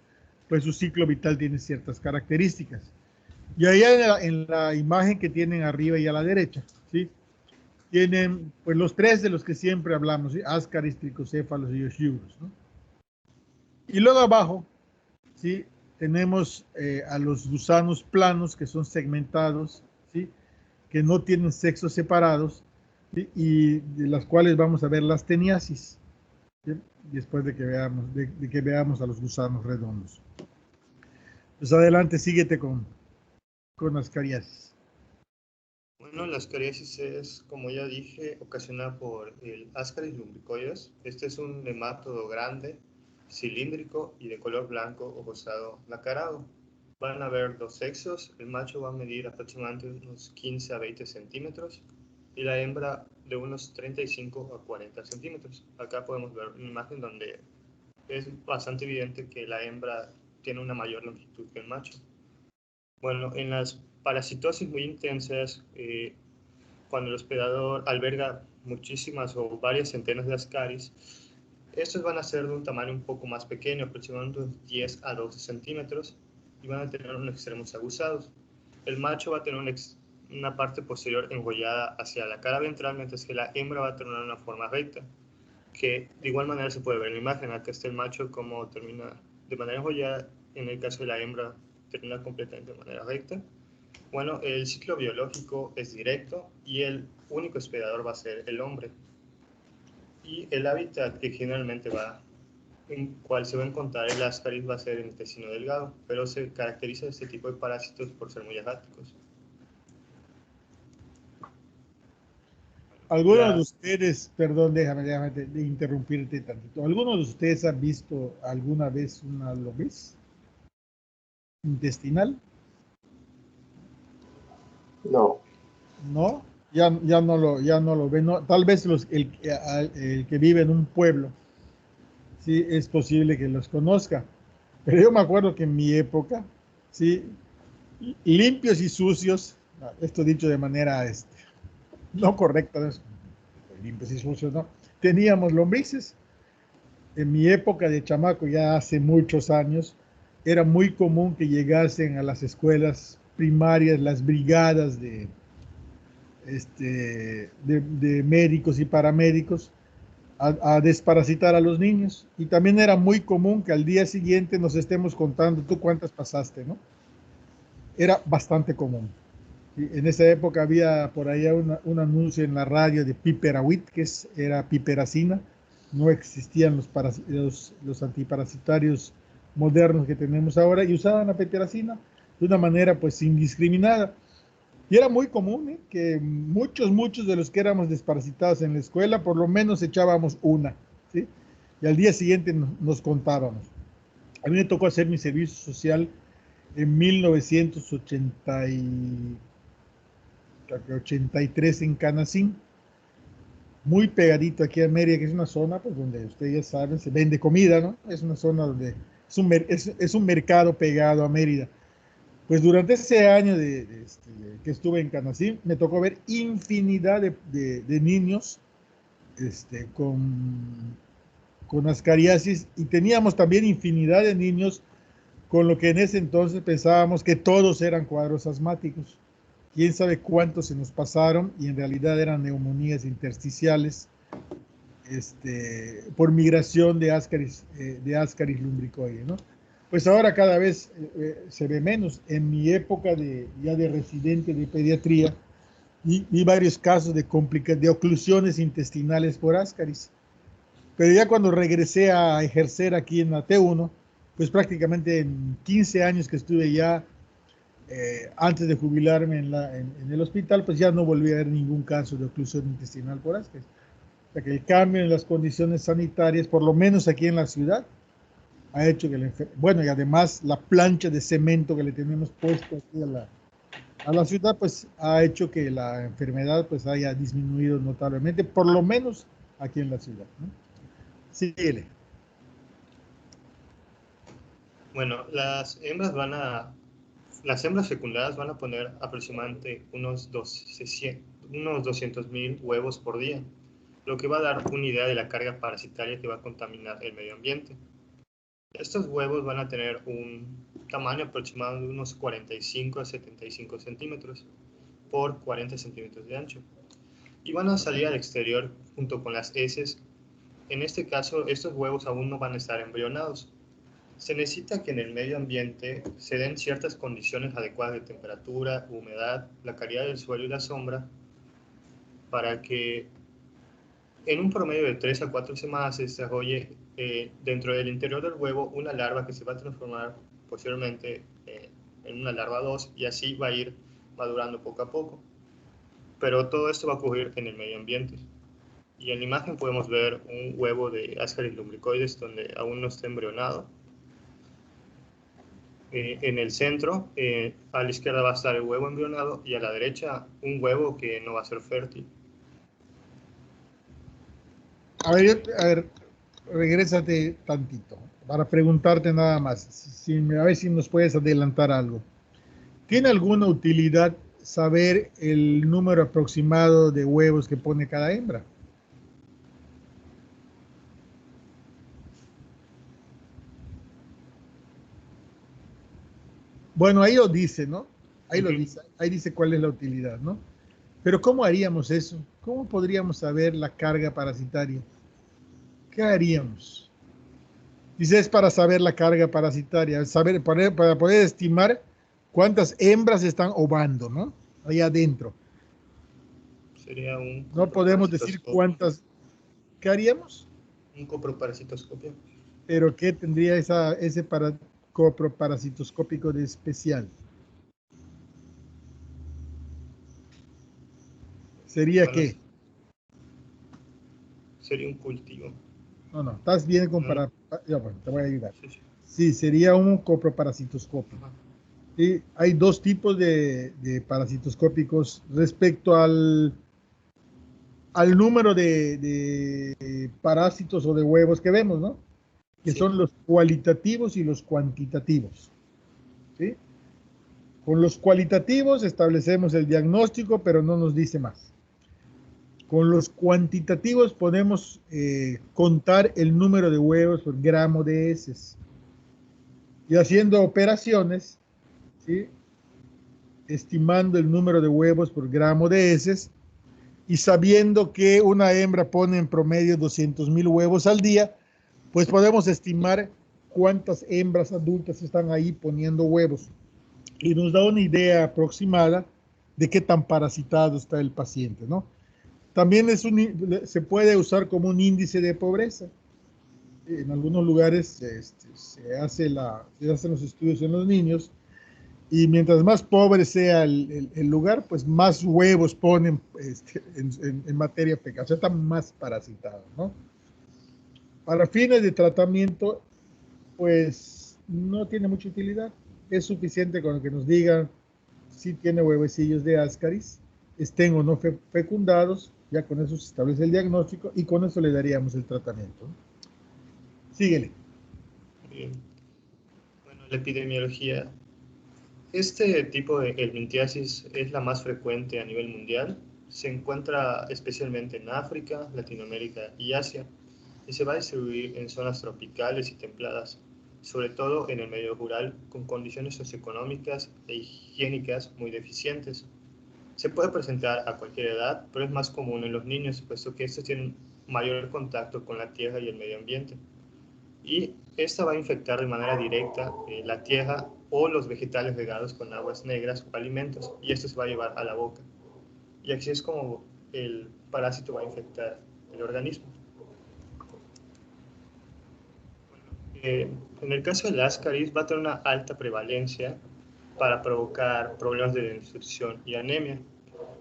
pues su ciclo vital tiene ciertas características. Y allá en la imagen que tienen arriba y a la derecha, ¿sí? Tienen pues los tres de los que siempre hablamos, ¿sí? Ascaris, tricocéfalos y Yoshibus, ¿no? Y luego abajo, ¿sí? Tenemos a los gusanos planos que son segmentados, ¿sí? Que no tienen sexos separados, ¿sí? Y de las cuales vamos a ver las teniasis, ¿sí? Después de que veamos a los gusanos redondos. Pues adelante, síguete con ascariasis. Bueno, la ascariasis es, como ya dije, ocasionada por el Ascaris lumbricoides. Este es un nemátodo grande, cilíndrico y de color blanco o rosado nacarado. Van a haber dos sexos, el macho va a medir aproximadamente unos 15 a 20 centímetros y la hembra de unos 35 a 40 centímetros. Acá podemos ver una imagen donde es bastante evidente que la hembra tiene una mayor longitud que el macho. Bueno, en las parasitosis muy intensas, cuando el hospedador alberga muchísimas o varias centenas de ascaris, estos van a ser de un tamaño un poco más pequeño, aproximadamente unos 10 a 12 centímetros, y van a tener unos extremos aguzados. el macho va a tener una parte posterior enrollada hacia la cara ventral, mientras que la hembra va a tener una forma recta, que de igual manera se puede ver en la imagen. Acá está el macho como termina de manera enrollada, en el caso de la hembra termina completamente de manera recta. Bueno, el ciclo biológico es directo y el único hospedador va a ser el hombre. Y el hábitat que generalmente en cual se va a encontrar el Ascaris va a ser el intestino delgado, pero se caracteriza este tipo de parásitos por ser muy erráticos. ¿Alguno de ustedes, perdón, déjame de interrumpirte tantito, ¿alguno de ustedes ha visto alguna vez una lombriz intestinal? No. ¿No? Ya no lo ven. ¿No? Tal vez el que vive en un pueblo, sí, es posible que los conozca. Pero yo me acuerdo que en mi época, sí, limpios y sucios, esto dicho de manera no correcta, ¿no? Limpios y sucios, ¿no? Teníamos lombrices. En mi época de chamaco, ya hace muchos años, era muy común que llegasen a las escuelas primarias las brigadas de médicos y paramédicos a desparasitar a los niños. Y también era muy común que al día siguiente nos estemos contando tú cuántas pasaste, ¿no? Era bastante común. Y en esa época había por allá un anuncio en la radio de Piperawit, era piperacina. No existían los antiparasitarios modernos que tenemos ahora y usaban la piperacina de una manera pues indiscriminada. Y era muy común que muchos de los que éramos desparasitados en la escuela, por lo menos echábamos una, ¿sí? Y al día siguiente nos contábamos. A mí me tocó hacer mi servicio social en 1983 en Canacín, muy pegadito aquí a Mérida, que es una zona pues, donde ustedes ya saben, se vende comida, ¿no? Es una zona donde es un mercado pegado a Mérida. Pues durante ese año que estuve en Canacín, me tocó ver infinidad de niños con ascariasis y teníamos también infinidad de niños con lo que en ese entonces pensábamos que todos eran cuadros asmáticos. Quién sabe cuántos se nos pasaron y en realidad eran neumonías intersticiales por migración de Ascaris lumbricoide, ¿no? Pues ahora cada vez se ve menos. En mi época ya de residente de pediatría, vi varios casos de oclusiones intestinales por Ascaris. Pero ya cuando regresé a ejercer aquí en la T1, pues prácticamente en 15 años que estuve ya, antes de jubilarme en el hospital, pues ya no volví a ver ningún caso de oclusión intestinal por Ascaris. O sea que el cambio en las condiciones sanitarias, por lo menos aquí en la ciudad, ha hecho que bueno, y además la plancha de cemento que le tenemos puesto aquí a la ciudad, pues ha hecho que la enfermedad pues haya disminuido notablemente, por lo menos aquí en la ciudad, ¿no? Síguele. Bueno, las hembras fecundadas van a poner aproximadamente unos 200.000 huevos por día, lo que va a dar una idea de la carga parasitaria que va a contaminar el medio ambiente. Estos huevos van a tener un tamaño aproximado de unos 45 a 75 centímetros por 40 centímetros de ancho y van a salir al exterior junto con las heces. En este caso, estos huevos aún no van a estar embrionados. Se necesita que en el medio ambiente se den ciertas condiciones adecuadas de temperatura, humedad, la calidad del suelo y la sombra para que en un promedio de 3 a 4 semanas se desarrolle dentro del interior del huevo una larva que se va a transformar posteriormente en una larva 2 y así va a ir madurando poco a poco. Pero todo esto va a ocurrir en el medio ambiente. Y en la imagen podemos ver un huevo de Ascaris lumbricoides donde aún no está embrionado. En el centro, a la izquierda va a estar el huevo embrionado y a la derecha un huevo que no va a ser fértil. A ver, regrésate tantito para preguntarte nada más, a ver si nos puedes adelantar algo. ¿Tiene alguna utilidad saber el número aproximado de huevos que pone cada hembra? Bueno, ahí lo dice, ¿no? Ahí lo dice, ahí dice cuál es la utilidad, ¿no? Pero ¿cómo haríamos eso? ¿Cómo podríamos saber la carga parasitaria? ¿Qué haríamos? Dice, es para saber la carga parasitaria, para poder estimar cuántas hembras están ovando, ¿no? Ahí adentro. Sería un No podemos decir cuántas. ¿Qué haríamos? Un coproparasitoscopio. Pero ¿qué tendría ese coproparasitoscópico de especial? ¿Sería Bueno, qué? sería un cultivo. No, estás bien con No. bueno, te voy a ayudar. Sí, sí. Sí, sería un coproparasitoscopio. Ajá. Y hay dos tipos de parasitoscópicos respecto al número de parásitos o de huevos que vemos, ¿no? Que Sí. son los cualitativos y los cuantitativos. ¿Sí? Con los cualitativos establecemos el diagnóstico, pero no nos dice más. Con los cuantitativos podemos contar el número de huevos por gramo de heces. Y haciendo operaciones, ¿sí? Estimando el número de huevos por gramo de heces y sabiendo que una hembra pone en promedio 200,000 huevos al día, pues podemos estimar cuántas hembras adultas están ahí poniendo huevos. Y nos da una idea aproximada de qué tan parasitado está el paciente, ¿no? También se puede usar como un índice de pobreza. En algunos lugares se hacen los estudios en los niños y mientras más pobre sea el lugar, pues más huevos ponen en materia fecal, o sea, están más parasitados, ¿no? Para fines de tratamiento, pues no tiene mucha utilidad. Es suficiente con que nos digan si tiene huevecillos de Ascaris, estén o no fecundados, ya con eso se establece el diagnóstico y con eso le daríamos el tratamiento. Síguele. Bien. Bueno, la epidemiología. Este tipo de helmintiasis es la más frecuente a nivel mundial. Se encuentra especialmente en África, Latinoamérica y Asia y se va a distribuir en zonas tropicales y templadas, sobre todo en el medio rural, con condiciones socioeconómicas e higiénicas muy deficientes. Se puede presentar a cualquier edad, pero es más común en los niños, puesto que estos tienen mayor contacto con la tierra y el medio ambiente. Y esta va a infectar de manera directa la tierra o los vegetales regados con aguas negras o alimentos, y esto se va a llevar a la boca. Y así es como el parásito va a infectar el organismo. En el caso del Ascaris va a tener una alta prevalencia para provocar problemas de desnutrición y anemia.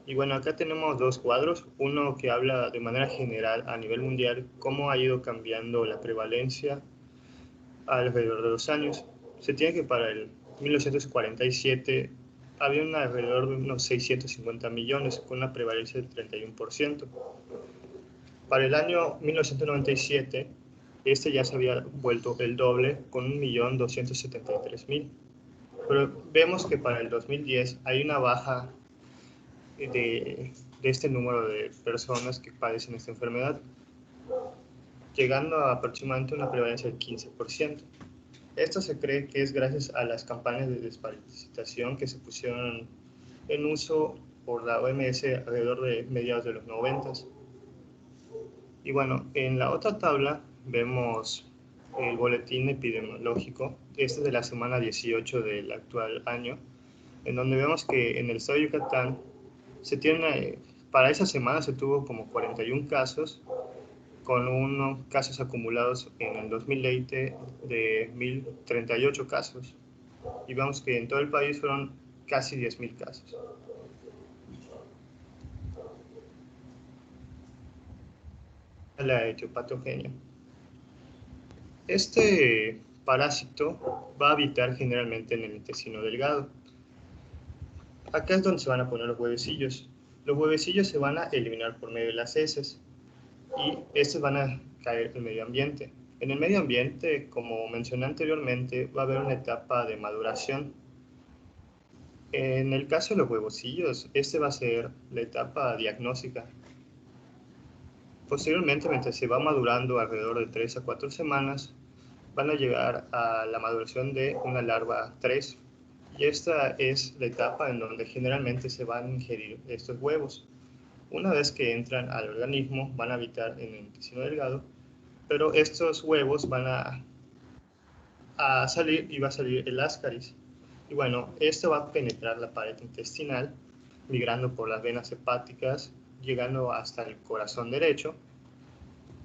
Y bueno, acá tenemos dos cuadros, uno que habla de manera general a nivel mundial cómo ha ido cambiando la prevalencia alrededor de los años. Se tiene que para el 1947 había alrededor de unos 650 millones con una prevalencia del 31%. Para el año 1997 este ya se había vuelto el doble con 1.273.000. Pero vemos que para el 2010 hay una baja de este número de personas que padecen esta enfermedad, llegando a aproximadamente una prevalencia del 15%. Esto se cree que es gracias a las campañas de desparasitación que se pusieron en uso por la OMS alrededor de mediados de los 90. Y bueno, en la otra tabla vemos el boletín epidemiológico, este es de la semana 18 del actual año, en donde vemos que en el estado de Yucatán para esa semana se tuvo como 41 casos, con unos casos acumulados en el 2020 de 1.038 casos. Y vemos que en todo el país fueron casi 10.000 casos. La etiopatogenia. Este parásito va a habitar generalmente en el intestino delgado. Acá es donde se van a poner los huevecillos. Los huevecillos se van a eliminar por medio de las heces y estos van a caer en el medio ambiente. En el medio ambiente, como mencioné anteriormente, va a haber una etapa de maduración. En el caso de los huevecillos, este va a ser la etapa diagnóstica. Posteriormente, mientras se va madurando alrededor de 3 a 4 semanas, van a llegar a la maduración de una larva 3 y esta es la etapa en donde generalmente se van a ingerir estos huevos. Una vez que entran al organismo, van a habitar en el intestino delgado, pero estos huevos van a salir y va a salir el ascaris. Y bueno, esto va a penetrar la pared intestinal, migrando por las venas hepáticas, llegando hasta el corazón derecho,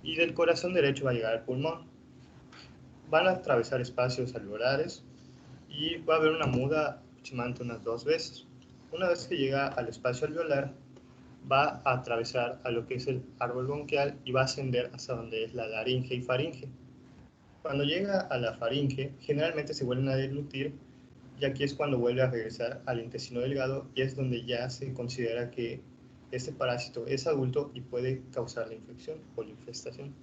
y del corazón derecho va a llegar al pulmón. Van a atravesar espacios alveolares y va a haber una muda aproximadamente unas 2 veces. Una vez que llega al espacio alveolar, va a atravesar a lo que es el árbol bronquial y va a ascender hasta donde es la laringe y faringe. Cuando llega a la faringe, generalmente se vuelven a deglutir, y aquí es cuando vuelve a regresar al intestino delgado, y es donde ya se considera que este parásito es adulto y puede causar la infección o la infestación.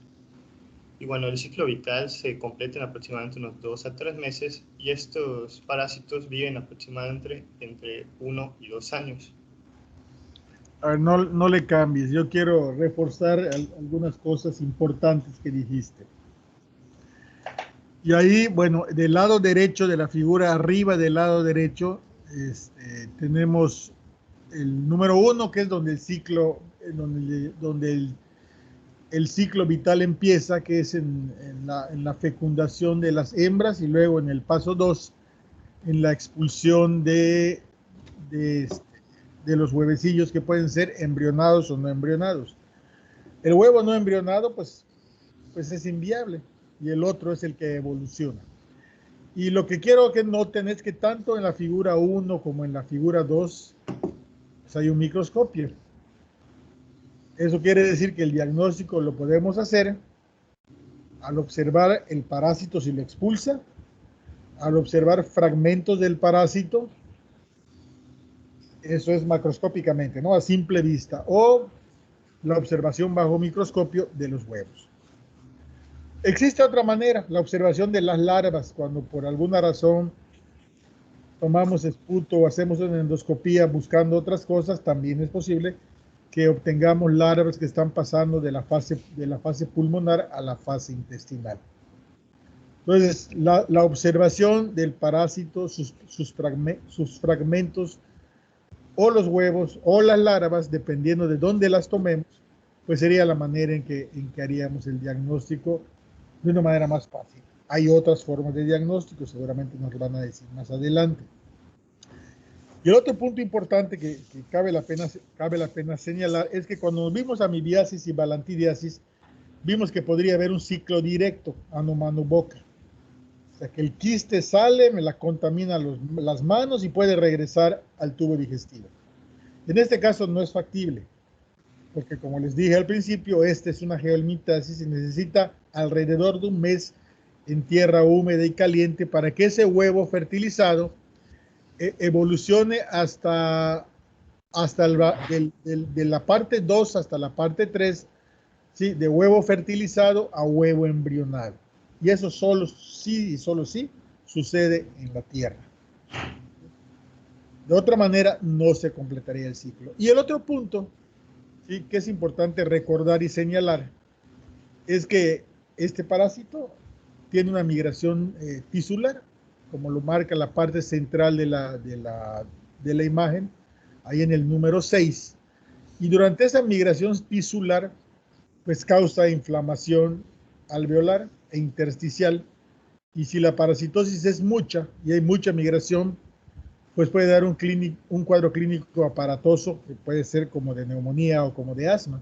Y bueno, el ciclo vital se completa en aproximadamente unos 2 a 3 meses, y estos parásitos viven aproximadamente entre 1 y 2 años. A ver, no le cambies. Yo quiero reforzar algunas cosas importantes que dijiste. Y ahí, bueno, del lado derecho de la figura, arriba del lado derecho, tenemos el número 1, que es donde el ciclo, donde el ciclo vital empieza, que es en la fecundación de las hembras, y luego en el paso 2, en la expulsión de los huevecillos, que pueden ser embrionados o no embrionados. El huevo no embrionado, pues es inviable, y el otro es el que evoluciona. Y lo que quiero que noten es que tanto en la figura 1 como en la figura 2 pues hay un microscopio. Eso quiere decir que el diagnóstico lo podemos hacer al observar el parásito si lo expulsa, al observar fragmentos del parásito, eso es macroscópicamente, ¿no? A simple vista, o la observación bajo microscopio de los huevos. Existe otra manera, la observación de las larvas, cuando por alguna razón tomamos esputo o hacemos una endoscopía buscando otras cosas, también es posible que obtengamos larvas que están pasando de la fase pulmonar a la fase intestinal. Entonces, la observación del parásito, sus fragmentos, o los huevos, o las larvas, dependiendo de dónde las tomemos, pues sería la manera en que haríamos el diagnóstico de una manera más fácil. Hay otras formas de diagnóstico, seguramente nos lo van a decir más adelante. Y el otro punto importante que cabe la pena señalar es que cuando vimos amibiasis y balantidiasis, vimos que podría haber un ciclo directo, ano, mano, boca. O sea, que el quiste sale, me la contamina las manos y puede regresar al tubo digestivo. En este caso no es factible, porque como les dije al principio, esta es una geolimitasis y necesita alrededor de un mes en tierra húmeda y caliente para que ese huevo fertilizado evolucione hasta de la parte 2 hasta la parte 3, ¿sí? De huevo fertilizado a huevo embrionado. Y eso solo sí sucede en la tierra. De otra manera, no se completaría el ciclo. Y el otro punto, ¿sí?, que es importante recordar y señalar, es que este parásito tiene una migración tisular, como lo marca la parte central de la imagen, ahí en el número 6. Y durante esa migración tisular, pues causa inflamación alveolar e intersticial. Y si la parasitosis es mucha y hay mucha migración, pues puede dar un cuadro clínico aparatoso, que puede ser como de neumonía o como de asma,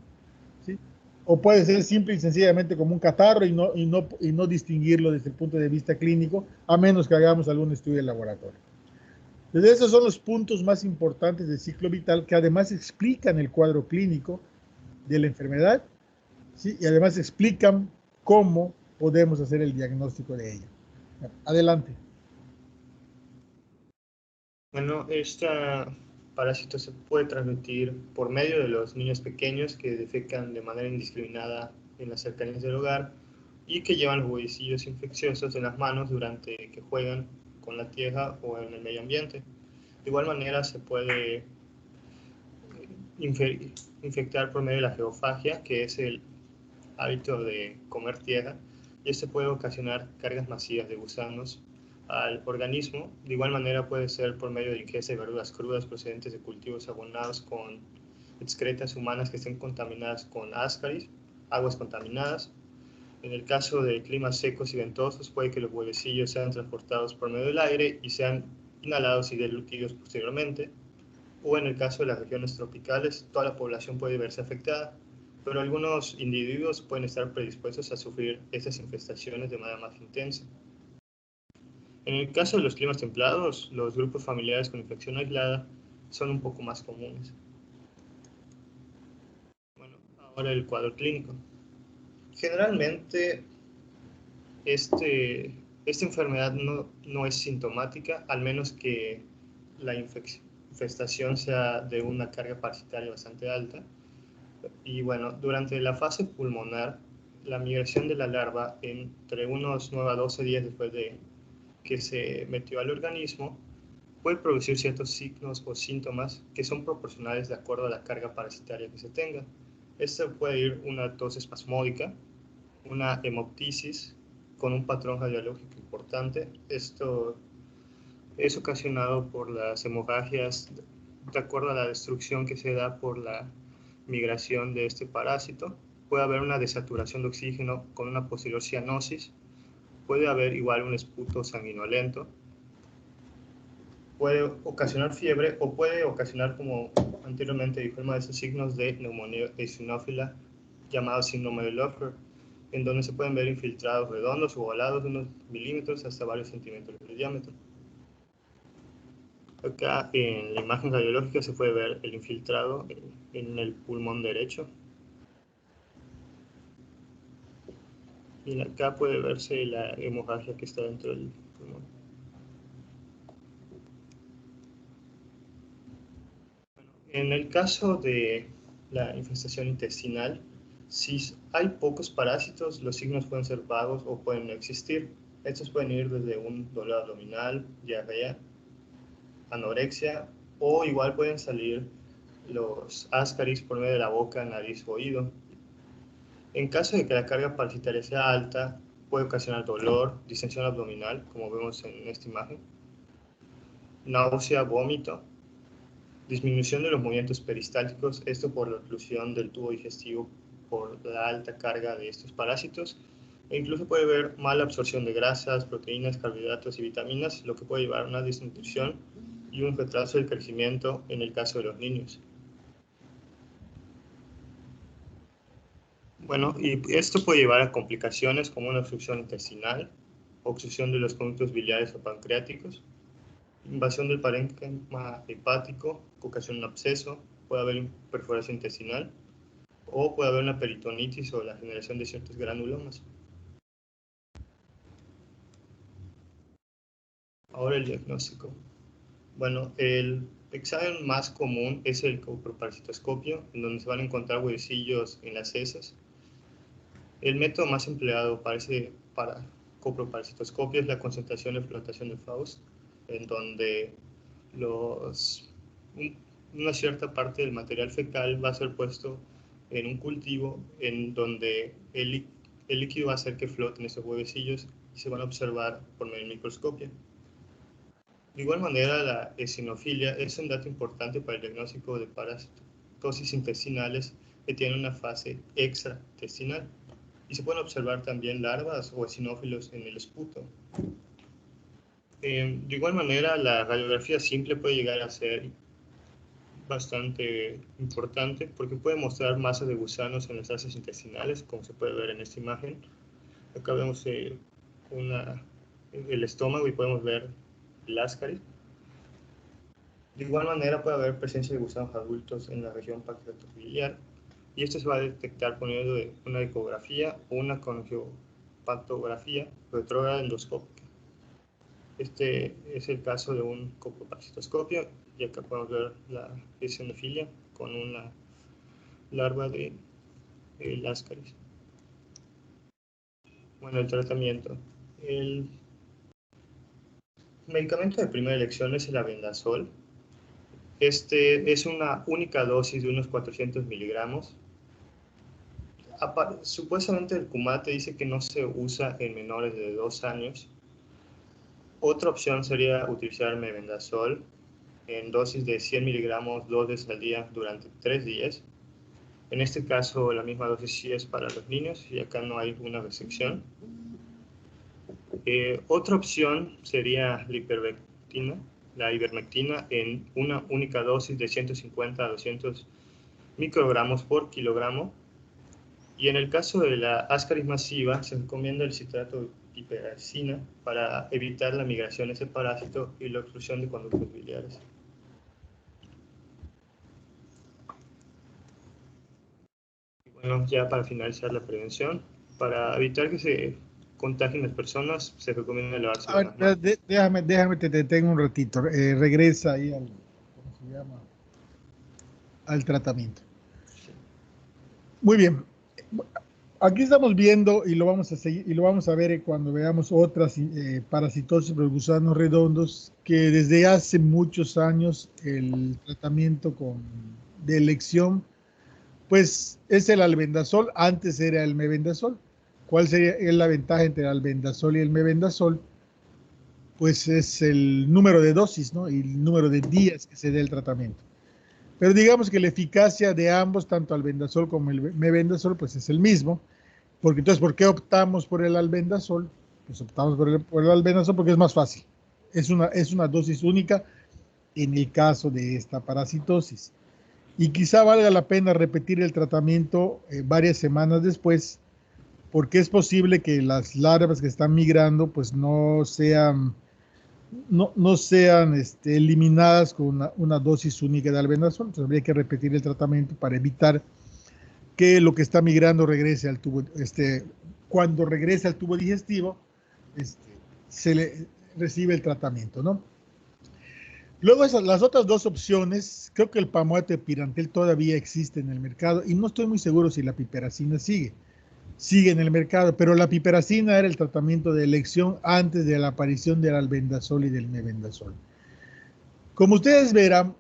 ¿sí? O puede ser simple y sencillamente como un catarro y no distinguirlo desde el punto de vista clínico, a menos que hagamos algún estudio de laboratorio. Entonces, esos son los puntos más importantes del ciclo vital, que además explican el cuadro clínico de la enfermedad, ¿sí? Y además explican cómo podemos hacer el diagnóstico de ella. Adelante. Bueno, este parásito se puede transmitir por medio de los niños pequeños que defecan de manera indiscriminada en las cercanías del hogar y que llevan los huevecillos infecciosos en las manos durante que juegan con la tierra o en el medio ambiente. De igual manera se puede infectar por medio de la geofagia, que es el hábito de comer tierra, y esto puede ocasionar cargas masivas de gusanos al organismo. De igual manera puede ser por medio de ingesta de verduras crudas procedentes de cultivos abonados con excretas humanas que estén contaminadas con ascaris, aguas contaminadas. En el caso de climas secos y ventosos, puede que los huevecillos sean transportados por medio del aire y sean inhalados y deglutidos posteriormente. O en el caso de las regiones tropicales, toda la población puede verse afectada, pero algunos individuos pueden estar predispuestos a sufrir estas infestaciones de manera más intensa. En el caso de los climas templados, los grupos familiares con infección aislada son un poco más comunes. Bueno, ahora el cuadro clínico. Generalmente, esta enfermedad no es sintomática, al menos que la infestación sea de una carga parasitaria bastante alta. Y bueno, durante la fase pulmonar, la migración de la larva entre unos 9 a 12 días después de que se metió al organismo puede producir ciertos signos o síntomas que son proporcionales de acuerdo a la carga parasitaria que se tenga. Esto puede ir una tos espasmódica, una hemoptisis con un patrón radiológico importante. Esto es ocasionado por las hemorragias de acuerdo a la destrucción que se da por la migración de este parásito. Puede haber una desaturación de oxígeno con una posterior cianosis. Puede haber igual un esputo sanguinolento. Puede ocasionar fiebre o puede ocasionar, como anteriormente dijo, de esos signos de neumonía eosinófila llamado síndrome de Leffler, en donde se pueden ver infiltrados redondos o ovalados de unos milímetros hasta varios centímetros de diámetro. Acá en la imagen radiológica se puede ver el infiltrado en el pulmón derecho. Y acá puede verse la hemorragia que está dentro del pulmón. En el caso de la infestación intestinal, si hay pocos parásitos, los signos pueden ser vagos o pueden no existir. Estos pueden ir desde un dolor abdominal, diarrea, anorexia, o igual pueden salir los ascaris por medio de la boca, nariz o oído. En caso de que la carga parasitaria sea alta, puede ocasionar dolor, distensión abdominal, como vemos en esta imagen, náusea, vómito, disminución de los movimientos peristálticos, esto por la oclusión del tubo digestivo por la alta carga de estos parásitos, e incluso puede haber mala absorción de grasas, proteínas, carbohidratos y vitaminas, lo que puede llevar a una desnutrición y un retraso del crecimiento en el caso de los niños. Bueno, y esto puede llevar a complicaciones como una obstrucción intestinal, obstrucción de los conductos biliares o pancreáticos, invasión del parénquima hepático, que ocasiona un absceso, puede haber perforación intestinal, o puede haber una peritonitis o la generación de ciertos granulomas. Ahora el diagnóstico. Bueno, el examen más común es el coproparasitoscopio, en donde se van a encontrar huevecillos en las heces. El método más empleado para coproparasitoscopio es la concentración de flotación de Faust, en donde una cierta parte del material fecal va a ser puesto en un cultivo en donde el líquido va a hacer que floten esos huevecillos y se van a observar por medio del microscopio. De igual manera, la eosinofilia es un dato importante para el diagnóstico de parasitosis intestinales que tienen una fase extraintestinal y se pueden observar también larvas o eosinófilos en el esputo. De igual manera, la radiografía simple puede llegar a ser bastante importante porque puede mostrar masas de gusanos en las heces intestinales, como se puede ver en esta imagen. Acá vemos el estómago y podemos ver el ascaris. De igual manera puede haber presencia de gusanos adultos en la región pancreatobiliar y esto se va a detectar por medio de una ecografía o una congiopatografía retrógrada endoscópica. Este es el caso de un coproparasitoscopio y acá podemos ver la eosinofilia con una larva de ascaris. Bueno, el tratamiento. El medicamento de primera elección es el albendazol. Este es una única dosis de unos 400 miligramos. Supuestamente el CUMATE dice que no se usa en menores de 2 años. Otra opción sería utilizar mebendazol en dosis de 100 miligramos 2 veces al día durante 3 días. En este caso, la misma dosis sí es para los niños y acá no hay una restricción. Otra opción sería la ivermectina en una única dosis de 150 a 200 microgramos por kilogramo. Y en el caso de la ascaris masiva, se recomienda el citrato de piperacina para evitar la migración de ese parásito y la obstrucción de conductos biliares. Y bueno, ya para finalizar la prevención, para evitar que se contagien las personas, se recomienda lavarse las manos. Déjame te detengo un ratito. Regresa ahí al, ¿cómo se llama? Al tratamiento. Muy bien. Aquí estamos viendo y lo vamos a seguir y lo vamos a ver cuando veamos otras parasitosis por gusanos redondos, que desde hace muchos años el tratamiento de elección pues es el albendazol. Antes era el mebendazol. ¿Cuál sería la ventaja entre el albendazol y el mebendazol? Pues es el número de dosis, ¿no? Y el número de días que se dé el tratamiento. Pero digamos que la eficacia de ambos, tanto albendazol como el mebendazol, pues es el mismo. Porque entonces, ¿por qué optamos por el albendazol? Pues optamos por el albendazol porque es más fácil. Es una dosis única en el caso de esta parasitosis. Y quizá valga la pena repetir el tratamiento varias semanas después, porque es posible que las larvas que están migrando pues no sean eliminadas con una dosis única de albendazol. Entonces habría que repetir el tratamiento para evitar que lo que está migrando regrese al tubo, cuando regrese al tubo digestivo, se le recibe el tratamiento, ¿no? Luego las otras dos opciones, creo que el pamoate pirantel todavía existe en el mercado y no estoy muy seguro si la piperacina sigue en el mercado, pero la piperacina era el tratamiento de elección antes de la aparición del albendazol y del mebendazol. Como ustedes verán,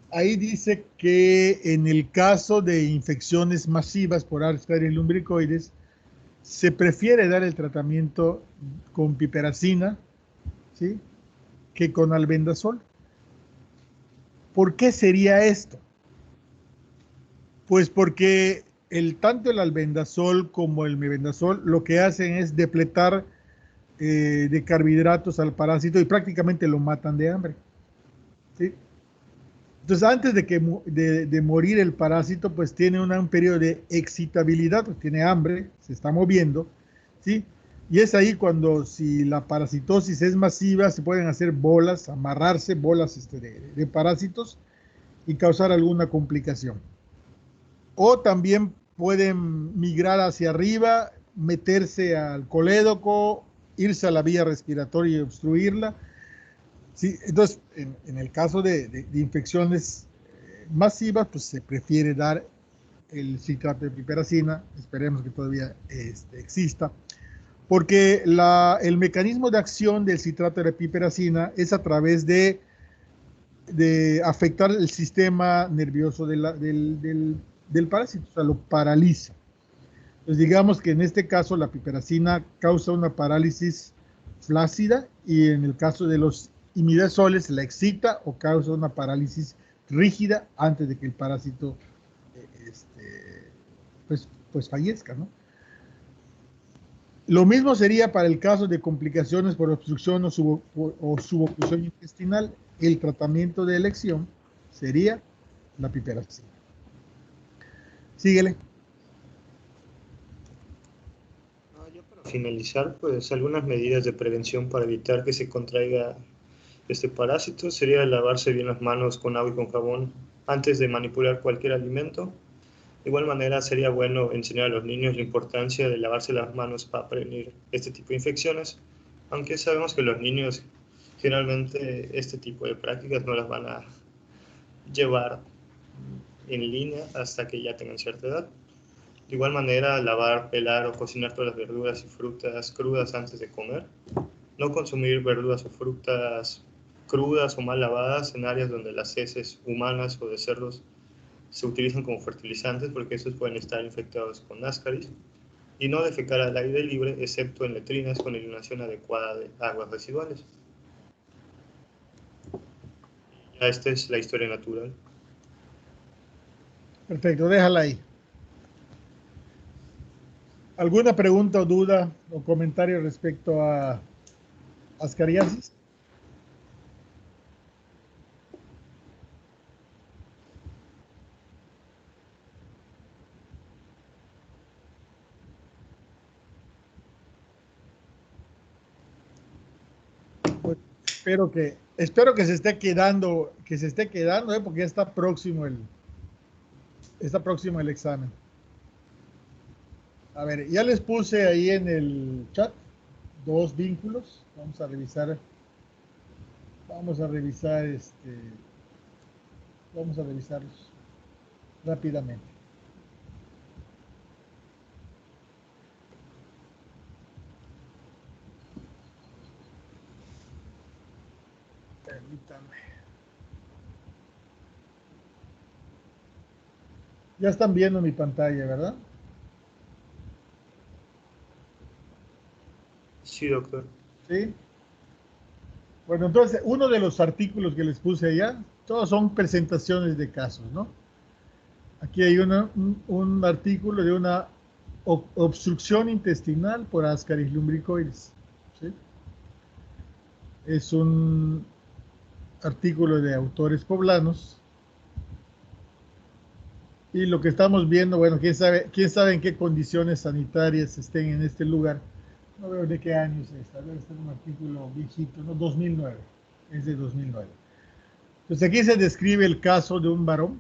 ahí dice que en el caso de infecciones masivas por Ascaris lumbricoides, se prefiere dar el tratamiento con piperacina, ¿sí?, que con albendazol. ¿Por qué sería esto? Pues porque tanto el albendazol como el mebendazol lo que hacen es depletar de carbohidratos al parásito y prácticamente lo matan de hambre, ¿sí? Entonces, antes de morir el parásito, pues tiene un periodo de excitabilidad, pues tiene hambre, se está moviendo, ¿sí? Y es ahí cuando, si la parasitosis es masiva, se pueden hacer bolas, amarrarse bolas de parásitos y causar alguna complicación. O también pueden migrar hacia arriba, meterse al colédoco, irse a la vía respiratoria y obstruirla. Sí, entonces, en el caso de infecciones masivas, pues se prefiere dar el citrato de piperacina, esperemos que todavía exista, porque el mecanismo de acción del citrato de piperacina es a través de afectar el sistema nervioso del parásito, o sea, lo paraliza. Entonces, digamos que en este caso la piperacina causa una parálisis flácida y en el caso de los imidazoles la excita o causa una parálisis rígida antes de que el parásito pues fallezca, ¿no? Lo mismo sería para el caso de complicaciones por obstrucción o suboclusión intestinal. El tratamiento de elección sería la piperacina. Síguele. Para finalizar, pues algunas medidas de prevención para evitar que se contraiga este parásito sería lavarse bien las manos con agua y con jabón antes de manipular cualquier alimento. De igual manera, sería bueno enseñar a los niños la importancia de lavarse las manos para prevenir este tipo de infecciones, aunque sabemos que los niños generalmente este tipo de prácticas no las van a llevar en línea hasta que ya tengan cierta edad. De igual manera, lavar, pelar o cocinar todas las verduras y frutas crudas antes de comer. No consumir verduras o frutas crudas o mal lavadas en áreas donde las heces humanas o de cerdos se utilizan como fertilizantes, porque estos pueden estar infectados con Ascaris. Y no defecar al aire libre, excepto en letrinas con eliminación adecuada de aguas residuales. Ya esta es la historia natural. Perfecto, déjala ahí. ¿Alguna pregunta o duda o comentario respecto a ascariasis? Pues espero que se esté quedando, porque ya está próximo el examen. A ver, ya les puse ahí en el chat 2 vínculos. Vamos a revisar vamos a revisarlos rápidamente. Permítanme. Ya están viendo mi pantalla, ¿verdad? Sí, doctor. Sí. Bueno, entonces, uno de los artículos que les puse allá, todos son presentaciones de casos, ¿no? Aquí hay un artículo de una obstrucción intestinal por Ascaris lumbricoides, ¿sí? Es un artículo de autores poblanos. Y lo que estamos viendo, bueno, quién sabe en qué condiciones sanitarias estén en este lugar. No veo de qué año es esta. Debe ser un artículo viejito, ¿no? 2009. Es de 2009. Entonces aquí se describe el caso de un varón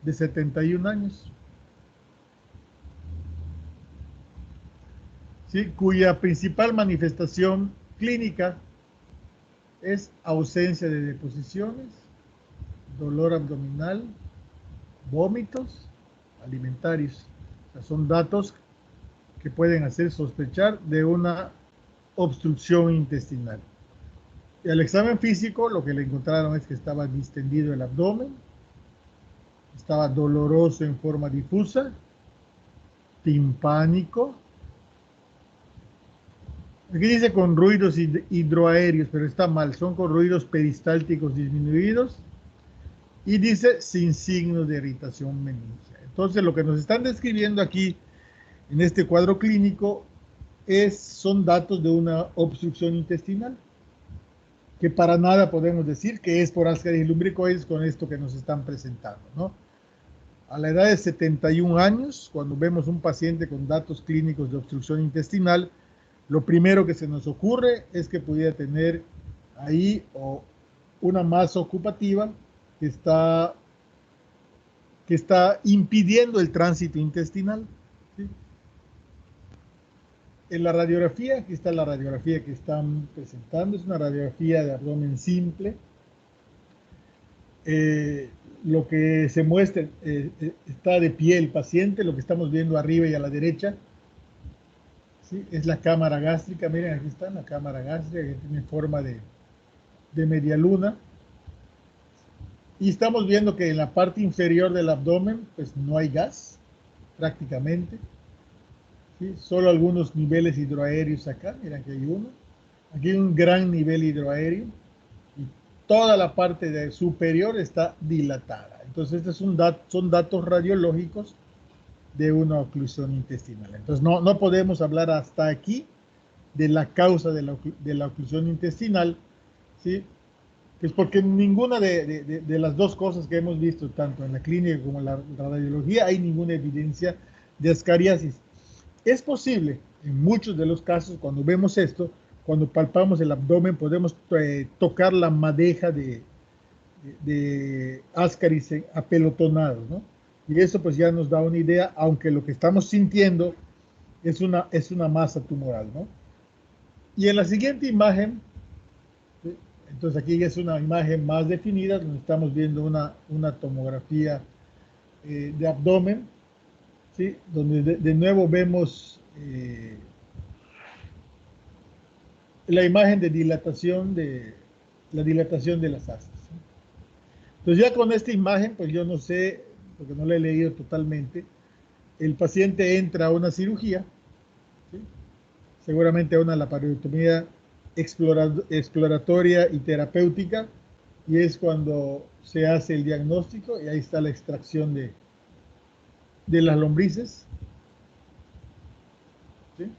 de 71 años, ¿sí? Cuya principal manifestación clínica es ausencia de deposiciones, dolor abdominal, vómitos alimentarios. O sea, son datos que pueden hacer sospechar de una obstrucción intestinal. Y al examen físico lo que le encontraron es que estaba distendido el abdomen, estaba doloroso en forma difusa, timpánico. Aquí dice con ruidos hidroaéreos, pero está mal, son con ruidos peristálticos disminuidos, y dice sin signos de irritación meningia. Entonces lo que nos están describiendo aquí en este cuadro clínico son datos de una obstrucción intestinal, que para nada podemos decir que es por Ascaris lumbricoides con esto que nos están presentando, ¿no? A la edad de 71 años, cuando vemos un paciente con datos clínicos de obstrucción intestinal, lo primero que se nos ocurre es que pudiera tener ahí una masa ocupativa que está impidiendo el tránsito intestinal, ¿sí? En la radiografía, aquí está la radiografía que están presentando, es una radiografía de abdomen simple. Lo que se muestra, está de pie el paciente, lo que estamos viendo arriba y a la derecha, ¿sí? Es la cámara gástrica. Miren, aquí está la cámara gástrica, que tiene forma de media luna. Y estamos viendo que en la parte inferior del abdomen, pues no hay gas, prácticamente, ¿sí? Solo algunos niveles hidroaéreos acá, miren que hay uno. Aquí hay un gran nivel hidroaéreo y toda la parte superior está dilatada. Entonces, estos son datos radiológicos de una oclusión intestinal. Entonces, no podemos hablar hasta aquí de la causa de la oclusión intestinal, ¿sí? Pues porque ninguna de las dos cosas que hemos visto, tanto en la clínica como en la radiología, hay ninguna evidencia de ascariasis. Es posible, en muchos de los casos, cuando vemos esto, cuando palpamos el abdomen, podemos tocar la madeja de ascaris apelotonados, ¿no? Y eso pues ya nos da una idea, aunque lo que estamos sintiendo es una masa tumoral, ¿no? Y en la siguiente imagen, ¿sí? Entonces aquí ya es una imagen más definida, donde estamos viendo una tomografía de abdomen, ¿sí? Donde de nuevo vemos la imagen de la dilatación de las asas, ¿sí? Entonces ya con esta imagen, pues yo no sé, porque no la he leído totalmente, el paciente entra a una cirugía, ¿sí? Seguramente a una laparotomía exploratoria y terapéutica, y es cuando se hace el diagnóstico y ahí está la extracción de las lombrices. ¿Sí?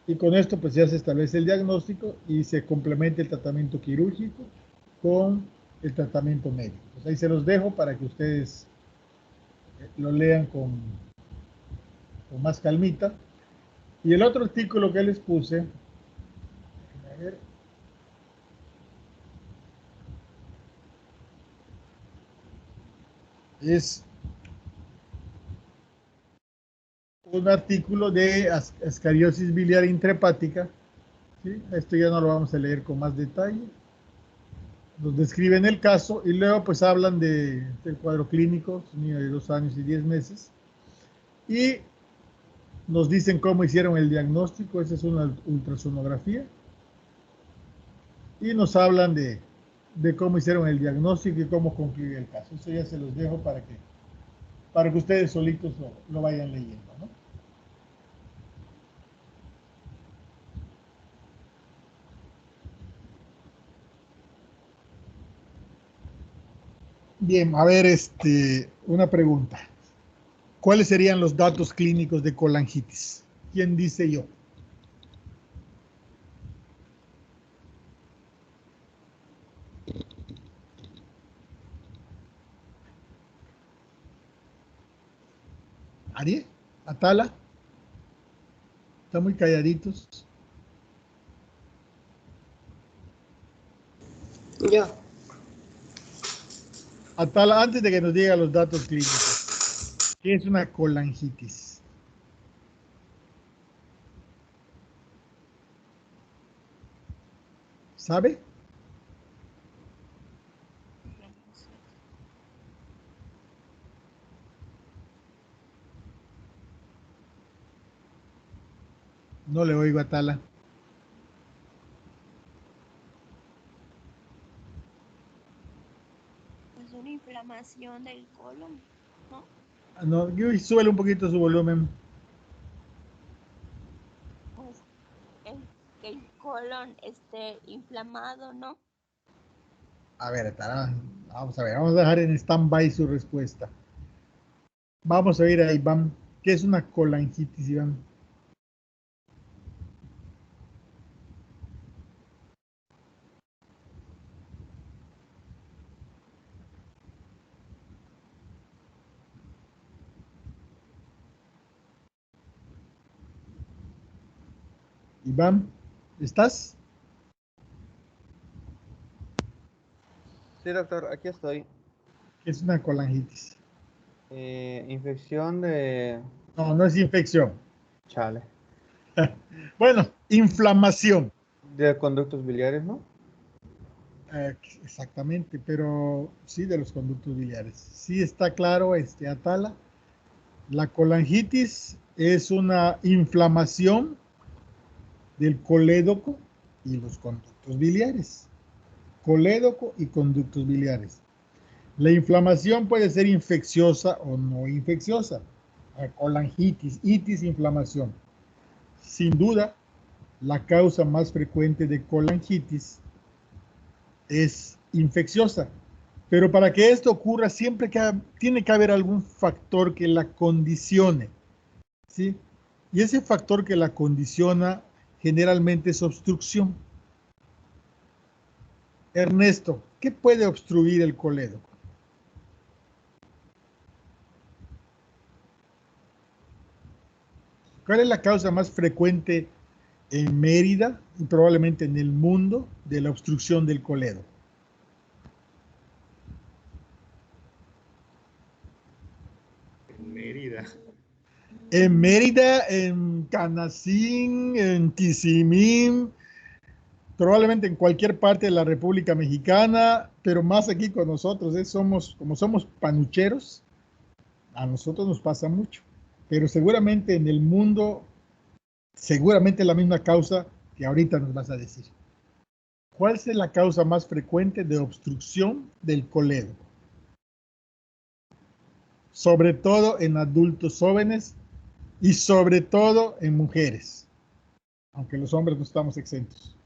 Y con esto pues ya se establece el diagnóstico y se complementa el tratamiento quirúrgico con el tratamiento médico. Pues ahí se los dejo para que ustedes lo lean con más calmita. Y el otro artículo que les puse, a ver, es un artículo de ascariosis biliar intrahepática. ¿Sí? Esto ya no lo vamos a leer con más detalle. Nos describen el caso y luego pues hablan del cuadro clínico, un niño de 2 años y 10 meses. Y nos dicen cómo hicieron el diagnóstico, esa es una ultrasonografía. Y nos hablan de cómo hicieron el diagnóstico y cómo concluye el caso. Eso ya se los dejo para que ustedes solitos lo vayan leyendo, ¿no? Bien, a ver, una pregunta. ¿Cuáles serían los datos clínicos de colangitis? ¿Quién dice yo? ¿Ari? ¿Atala? Están muy calladitos. Yo. Atala, antes de que nos diga los datos clínicos, ¿qué es una colangitis? ¿Sabe? No le oigo a Atala. Pues una inflamación del colon, ¿no? No, súbele un poquito su volumen. Pues que el colon esté inflamado, ¿no? A ver, Atala, vamos a ver, vamos a dejar en stand-by su respuesta. Vamos a ir a Iván. ¿Qué es una colangitis, Iván? Iván, ¿estás? Sí, doctor, aquí estoy. ¿Qué es una colangitis? Infección de... No, no es infección. Chale. Bueno, inflamación. De conductos biliares, ¿no? Exactamente, pero sí de los conductos biliares. Sí está claro, Atala. La colangitis es una inflamación del colédoco y los conductos biliares. Colédoco y conductos biliares. La inflamación puede ser infecciosa o no infecciosa. Colangitis, itis, inflamación. Sin duda, la causa más frecuente de colangitis es infecciosa. Pero para que esto ocurra, siempre tiene que haber algún factor que la condicione, ¿sí? Y ese factor que la condiciona generalmente es obstrucción. Ernesto, ¿qué puede obstruir el colédoco? ¿Cuál es la causa más frecuente en Mérida y probablemente en el mundo de la obstrucción del colédoco? Mérida. En Mérida, en Canacín, en Tizimín, probablemente en cualquier parte de la República Mexicana, pero más aquí con nosotros, como somos panucheros, a nosotros nos pasa mucho, pero seguramente en el mundo, seguramente la misma causa que ahorita nos vas a decir. ¿Cuál es la causa más frecuente de obstrucción del colédoco? Sobre todo en adultos jóvenes y sobre todo en mujeres, aunque los hombres no estamos exentos.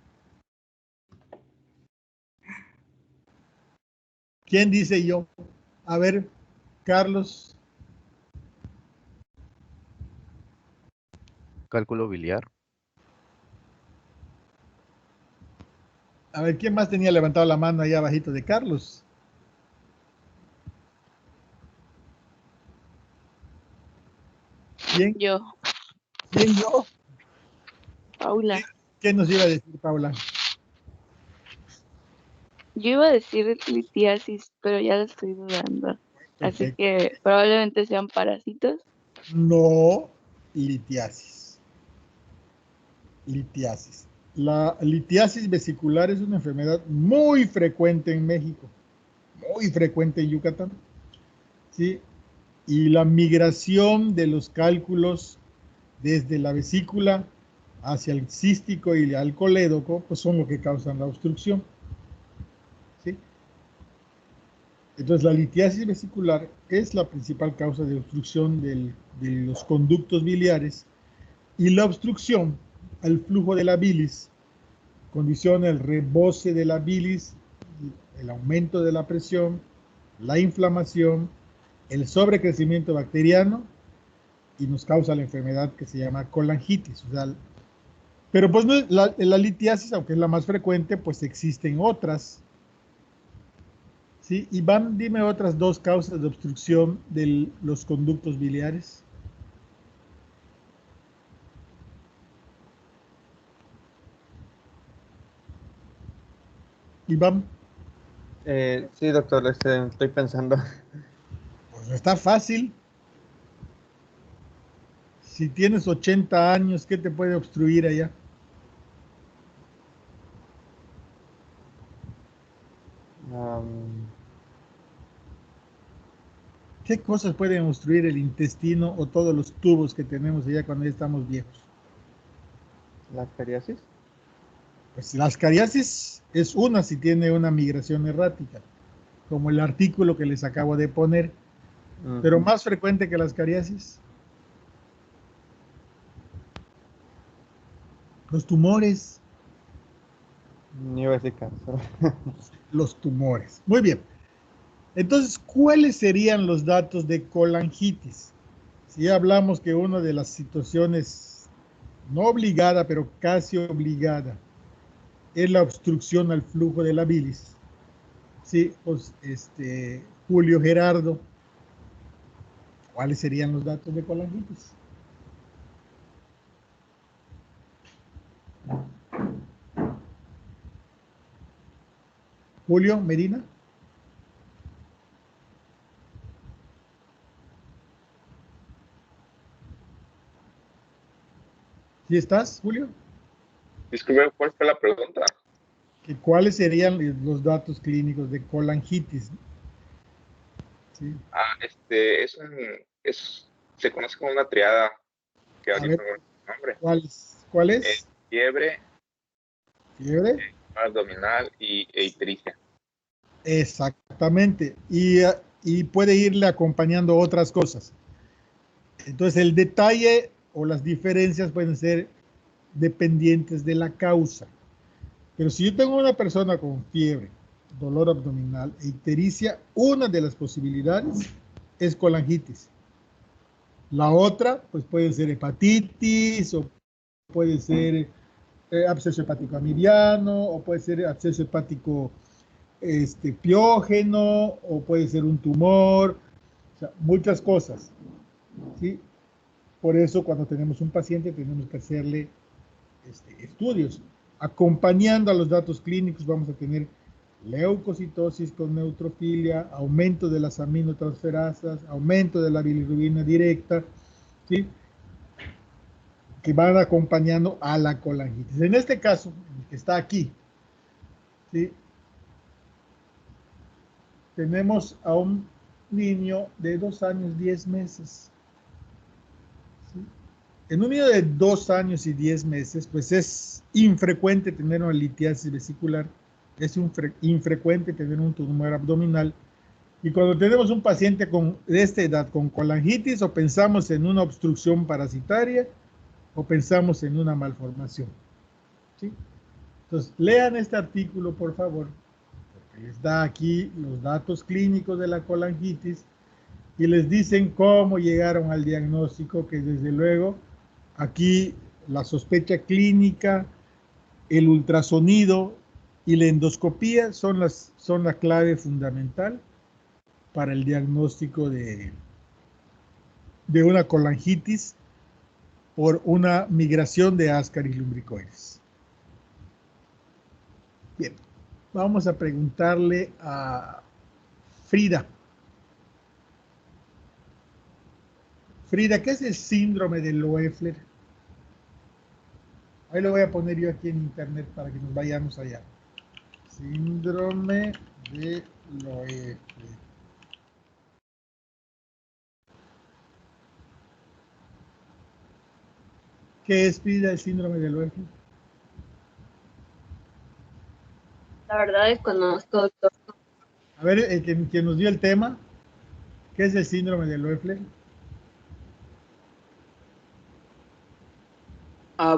¿Quién dice yo? A ver, Carlos. Cálculo biliar. A ver, ¿quién más tenía levantado la mano ahí abajito de Carlos? ¿Quién? Yo, ¿Quién yo? Paula. ¿Qué nos iba a decir, Paula? Yo iba a decir litiasis, pero ya lo estoy dudando. Así Perfecto. que probablemente sean parásitos. No, litiasis. Litiasis. La litiasis vesicular es una enfermedad muy frecuente en México, muy frecuente en Yucatán. ¿Sí? Y la migración de los cálculos desde la vesícula hacia el cístico y al colédoco, pues son lo que causan la obstrucción. ¿Sí? Entonces, la litiasis vesicular es la principal causa de obstrucción de los conductos biliares, y la obstrucción al flujo de la bilis condiciona el rebose de la bilis, el aumento de la presión, la inflamación, el sobrecrecimiento bacteriano, y nos causa la enfermedad que se llama colangitis. O sea, pero pues no, la litiasis, aunque es la más frecuente, pues existen otras. ¿Sí? Iván, dime otras dos causas de obstrucción de los conductos biliares. Iván. Sí, doctor, estoy pensando. Pues está fácil. Si tienes 80 años, ¿qué te puede obstruir allá? ¿Qué cosas pueden obstruir el intestino o todos los tubos que tenemos allá cuando ya estamos viejos? ¿La cariasis? Pues la ascariasis es una si tiene una migración errática, como el artículo que les acabo de poner. Pero más frecuente que la ascariasis, los tumores. Ni iba a decir cáncer. Los tumores. Muy bien. Entonces, ¿cuáles serían los datos de colangitis? Si ya hablamos que una de las situaciones no obligada, pero casi obligada, es la obstrucción al flujo de la bilis. Sí, pues, Julio Gerardo, ¿cuáles serían los datos de colangitis? Julio Medina. ¿Sí estás, Julio? Disculpe, ¿cuál fue la pregunta? ¿Cuáles serían los datos clínicos de colangitis? ¿Sí? Se conoce como una triada que A ahorita ver, no recuerdo el nombre. ¿cuál es? Fiebre, Fiebre. abdominal e ictericia. Exactamente. Y puede irle acompañando otras cosas. Entonces, el detalle o las diferencias pueden ser dependientes de la causa. Pero si yo tengo una persona con fiebre, dolor abdominal e ictericia, una de las posibilidades es colangitis. La otra, pues puede ser hepatitis, o puede ser absceso hepático amibiano, o puede ser absceso hepático piógeno, o puede ser un tumor, o sea, muchas cosas. ¿Sí? Por eso cuando tenemos un paciente tenemos que hacerle estudios. Acompañando a los datos clínicos vamos a tener leucocitosis con neutrofilia, aumento de las aminotransferasas, aumento de la bilirrubina directa, ¿sí? Que van acompañando a la colangitis. En este caso, el que está aquí, ¿sí? Tenemos a un niño de 2 años, 10 meses. ¿Sí? En un niño de 2 años y 10 meses, pues es infrecuente tener una litiasis vesicular, es infrecuente tener un tumor abdominal. Y cuando tenemos un paciente de esta edad con colangitis, o pensamos en una obstrucción parasitaria, o pensamos en una malformación. ¿Sí? Entonces, lean este artículo, por favor, porque Les da aquí los datos clínicos de la colangitis y les dicen cómo llegaron al diagnóstico, que desde luego aquí la sospecha clínica, el ultrasonido y la endoscopía son la clave fundamental para el diagnóstico de una colangitis por una migración de Ascaris lumbricoides. Bien, vamos a preguntarle a Frida. Frida, ¿qué es el síndrome de Loeffler? Ahí lo voy a poner yo aquí en internet para que nos vayamos allá. Síndrome de Loeffler. ¿Qué es, Frida, el síndrome de Loeffler? La verdad desconozco, doctor. A ver, el que nos dio el tema, ¿qué es el síndrome de Loeffler?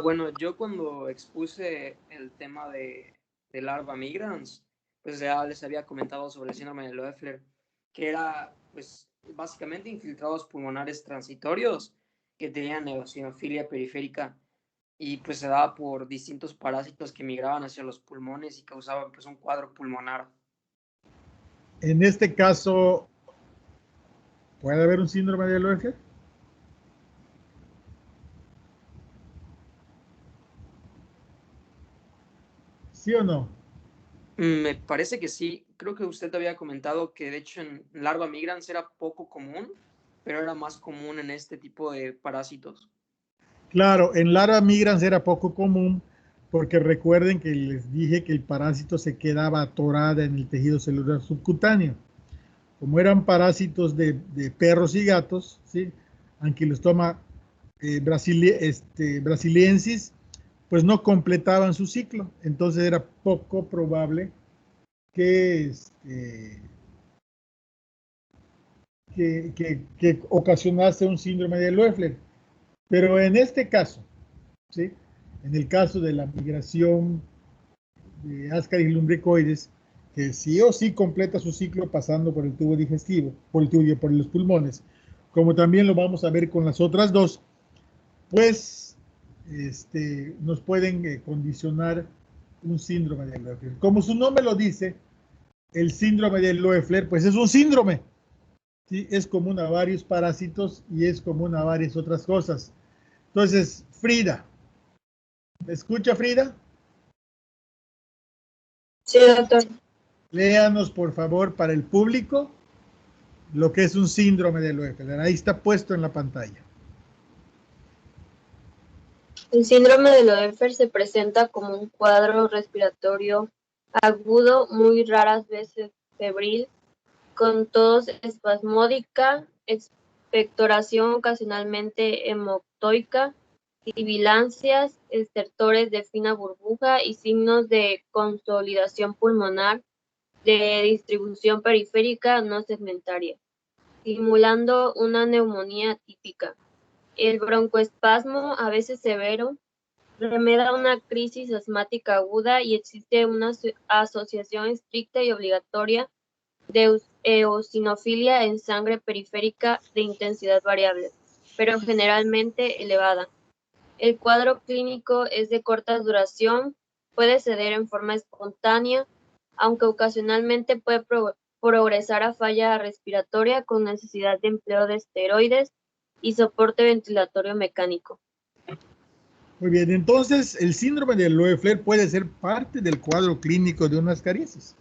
Bueno, yo cuando expuse el tema de larva migrans, pues ya les había comentado sobre el síndrome de Loeffler, que era, pues, básicamente infiltrados pulmonares transitorios que tenían eosinofilia periférica y pues se daba por distintos parásitos que migraban hacia los pulmones y causaban pues un cuadro pulmonar. En este caso, ¿puede haber un síndrome de Loeffler? ¿Sí o no? Me parece que sí. Creo que usted había comentado que de hecho en larva migrans era poco común, pero era más común en este tipo de parásitos. Claro, en larva migrans era poco común porque recuerden que les dije que el parásito se quedaba atorada en el tejido celular subcutáneo. Como eran parásitos de perros y gatos, ¿sí? Ankylostoma brasiliensis, pues no completaban su ciclo. Entonces era poco probable que ocasionase un síndrome de Loeffler. Pero en este caso, ¿sí? En el caso de la migración de Ascaris lumbricoides, que sí o sí completa su ciclo pasando por el tubo digestivo, por los pulmones, como también lo vamos a ver con las otras dos, pues nos pueden condicionar un síndrome de Loeffler. Como su nombre lo dice, el síndrome de Loeffler, pues es un síndrome, ¿sí? Es común a varios parásitos y es común a varias otras cosas. Entonces, Frida, ¿me escucha, Frida? Sí, doctor. Léanos, por favor, para el público, lo que es un síndrome de Loeffler. Ahí está puesto en la pantalla. El síndrome de Loeffler se presenta como un cuadro respiratorio agudo, muy raras veces febril, con tos espasmódica, expectoración ocasionalmente hemoctoica, sibilancias, estertores de fina burbuja y signos de consolidación pulmonar de distribución periférica no segmentaria, simulando una neumonía típica. El broncoespasmo, a veces severo, remeda una crisis asmática aguda y existe una asociación estricta y obligatoria de eosinofilia en sangre periférica de intensidad variable, pero generalmente elevada. El cuadro clínico es de corta duración, puede ceder en forma espontánea, aunque ocasionalmente puede progresar a falla respiratoria con necesidad de empleo de esteroides y soporte ventilatorio mecánico. Muy bien, entonces el síndrome de Loeffler puede ser parte del cuadro clínico de una ascariasis.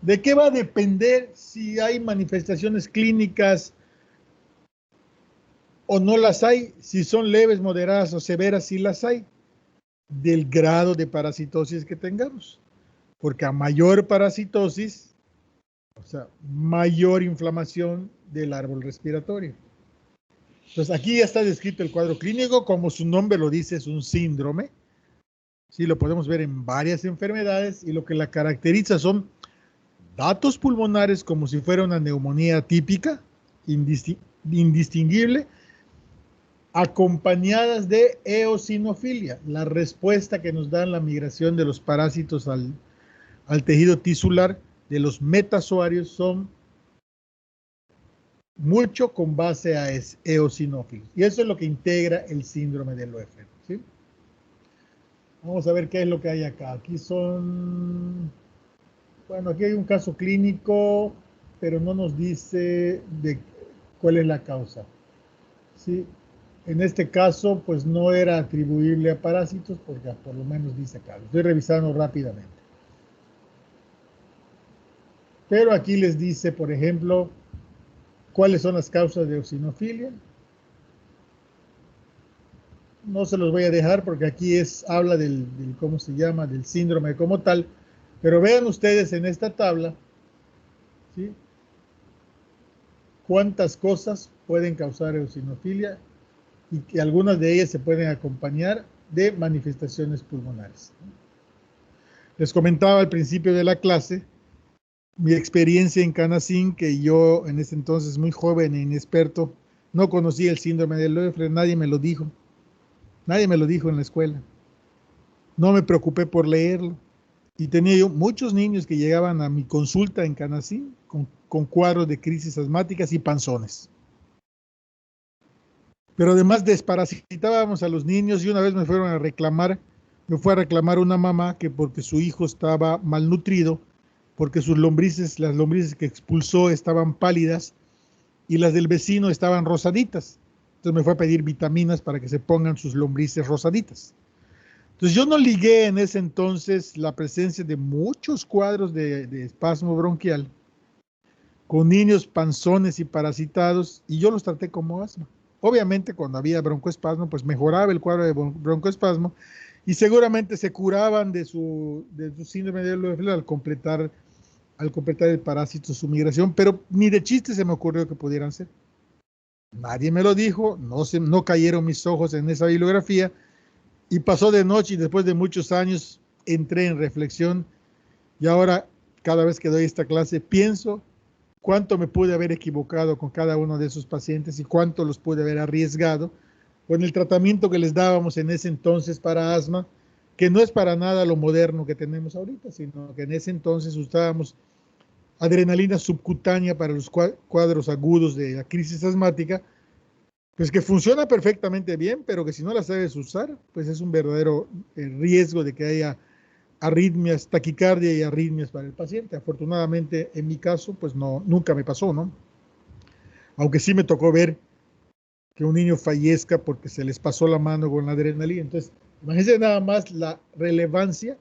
¿De qué va a depender si hay manifestaciones clínicas o no las hay? Si son leves, moderadas o severas, si las hay. Del grado de parasitosis que tengamos. Porque a mayor parasitosis, o sea, mayor inflamación del árbol respiratorio. Entonces aquí ya está descrito el cuadro clínico, como su nombre lo dice, es un síndrome. Sí, lo podemos ver en varias enfermedades y lo que la caracteriza son datos pulmonares como si fuera una neumonía típica, indistinguible, acompañadas de eosinofilia, la respuesta que nos da la migración de los parásitos al al tejido tisular de los metazoarios son mucho con base a eosinófilos. Y eso es lo que integra el síndrome de Loeffler, ¿sí? Vamos a ver qué es lo que hay acá. Aquí son... Bueno, aquí hay un caso clínico, pero no nos dice de cuál es la causa, ¿sí? En este caso, pues no era atribuible a parásitos, porque por lo menos dice acá. Lo estoy revisando rápidamente. Pero aquí les dice, por ejemplo, cuáles son las causas de eosinofilia. No se los voy a dejar porque aquí habla del ¿cómo se llama? Del síndrome como tal. Pero vean ustedes en esta tabla, ¿sí? Cuántas cosas pueden causar eosinofilia y que algunas de ellas se pueden acompañar de manifestaciones pulmonares. Les comentaba al principio de la clase mi experiencia en Canacín, que yo en ese entonces muy joven e inexperto no conocía el síndrome de Loeffler, nadie me lo dijo en la escuela. No me preocupé por leerlo. Y tenía yo muchos niños que llegaban a mi consulta en Canacín con cuadros de crisis asmáticas y panzones. Pero además desparasitábamos a los niños y una vez me fue a reclamar una mamá que porque su hijo estaba malnutrido, porque las lombrices que expulsó estaban pálidas y las del vecino estaban rosaditas. Entonces me fue a pedir vitaminas para que se pongan sus lombrices rosaditas. Entonces yo no ligué en ese entonces la presencia de muchos cuadros de espasmo bronquial con niños panzones y parasitados y yo los traté como asma. Obviamente cuando había broncoespasmo pues mejoraba el cuadro de broncoespasmo y seguramente se curaban de su síndrome de Loeffler al completar el parásito su migración, pero ni de chiste se me ocurrió que pudieran ser. Nadie me lo dijo, no cayeron mis ojos en esa bibliografía. Y pasó de noche y después de muchos años entré en reflexión y ahora cada vez que doy esta clase pienso cuánto me pude haber equivocado con cada uno de esos pacientes y cuánto los pude haber arriesgado con el tratamiento que les dábamos en ese entonces para asma, que no es para nada lo moderno que tenemos ahorita, sino que en ese entonces usábamos adrenalina subcutánea para los cuadros agudos de la crisis asmática, pues que funciona perfectamente bien, pero que si no la sabes usar, pues es un verdadero riesgo de que haya arritmias, taquicardia y arritmias para el paciente. Afortunadamente, en mi caso, pues no, nunca me pasó, ¿no? Aunque sí me tocó ver que un niño fallezca porque se les pasó la mano con la adrenalina. Entonces, imagínense nada más la relevancia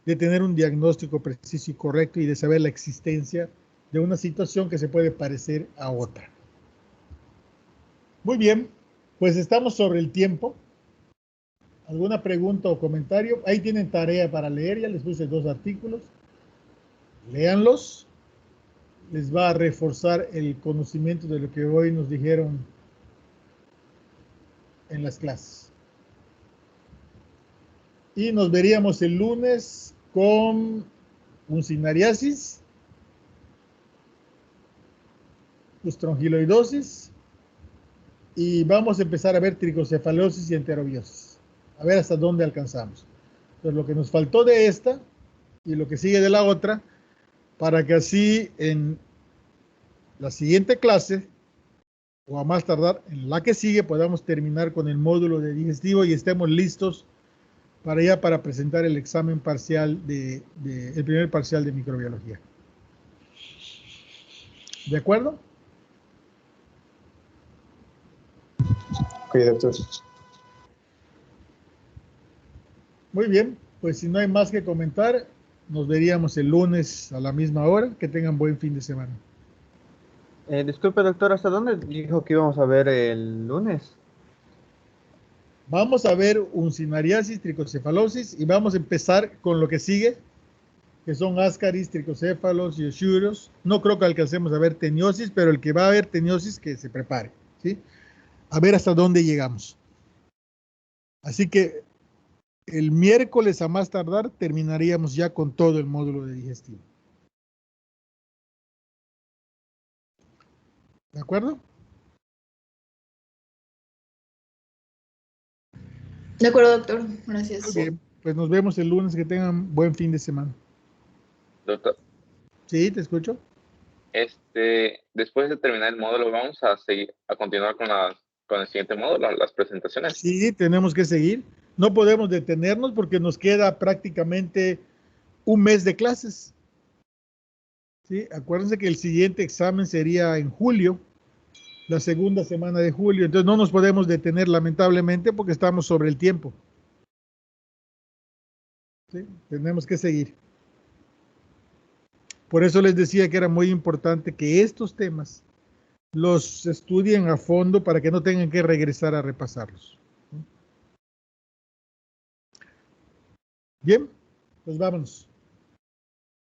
de tener un diagnóstico preciso y correcto y de saber la existencia de una situación que se puede parecer a otra. Muy bien, pues estamos sobre el tiempo. ¿Alguna pregunta o comentario? Ahí tienen tarea para leer, ya les puse 2 artículos. Léanlos. Les va a reforzar el conocimiento de lo que hoy nos dijeron en las clases. Y nos veríamos el lunes con uncinariasis, estrongiloidosis, y vamos a empezar a ver tricocefalosis y enterobiosis. A ver hasta dónde alcanzamos. Entonces, lo que nos faltó de esta y lo que sigue de la otra, para que así en la siguiente clase, o a más tardar en la que sigue, podamos terminar con el módulo de digestivo y estemos listos para presentar el examen parcial el primer parcial de microbiología. ¿De acuerdo? Ok, doctor. Muy bien, pues si no hay más que comentar, nos veríamos el lunes a la misma hora. Que tengan buen fin de semana. Disculpe, doctor, ¿hasta dónde dijo que íbamos a ver el lunes? Vamos a ver uncinariasis, tricocefalosis y vamos a empezar con lo que sigue, que son ascaris, tricocéfalos y escherichios. No creo que alcancemos a ver teniosis, pero el que va a ver teniosis que se prepare, ¿sí? A ver hasta dónde llegamos. Así que el miércoles a más tardar terminaríamos ya con todo el módulo de digestivo. ¿De acuerdo? De acuerdo, doctor. Gracias. Muy bien, pues nos vemos el lunes. Que tengan buen fin de semana. Doctor, Sí, te escucho. después de terminar el módulo, vamos a continuar con el siguiente módulo, las presentaciones. Sí, tenemos que seguir. No podemos detenernos porque nos queda prácticamente un mes de clases. Sí, acuérdense que el siguiente examen sería en julio, la segunda semana de julio. Entonces no nos podemos detener lamentablemente porque estamos sobre el tiempo. Sí, tenemos que seguir. Por eso les decía que era muy importante que estos temas los estudien a fondo para que no tengan que regresar a repasarlos. Bien, pues vámonos.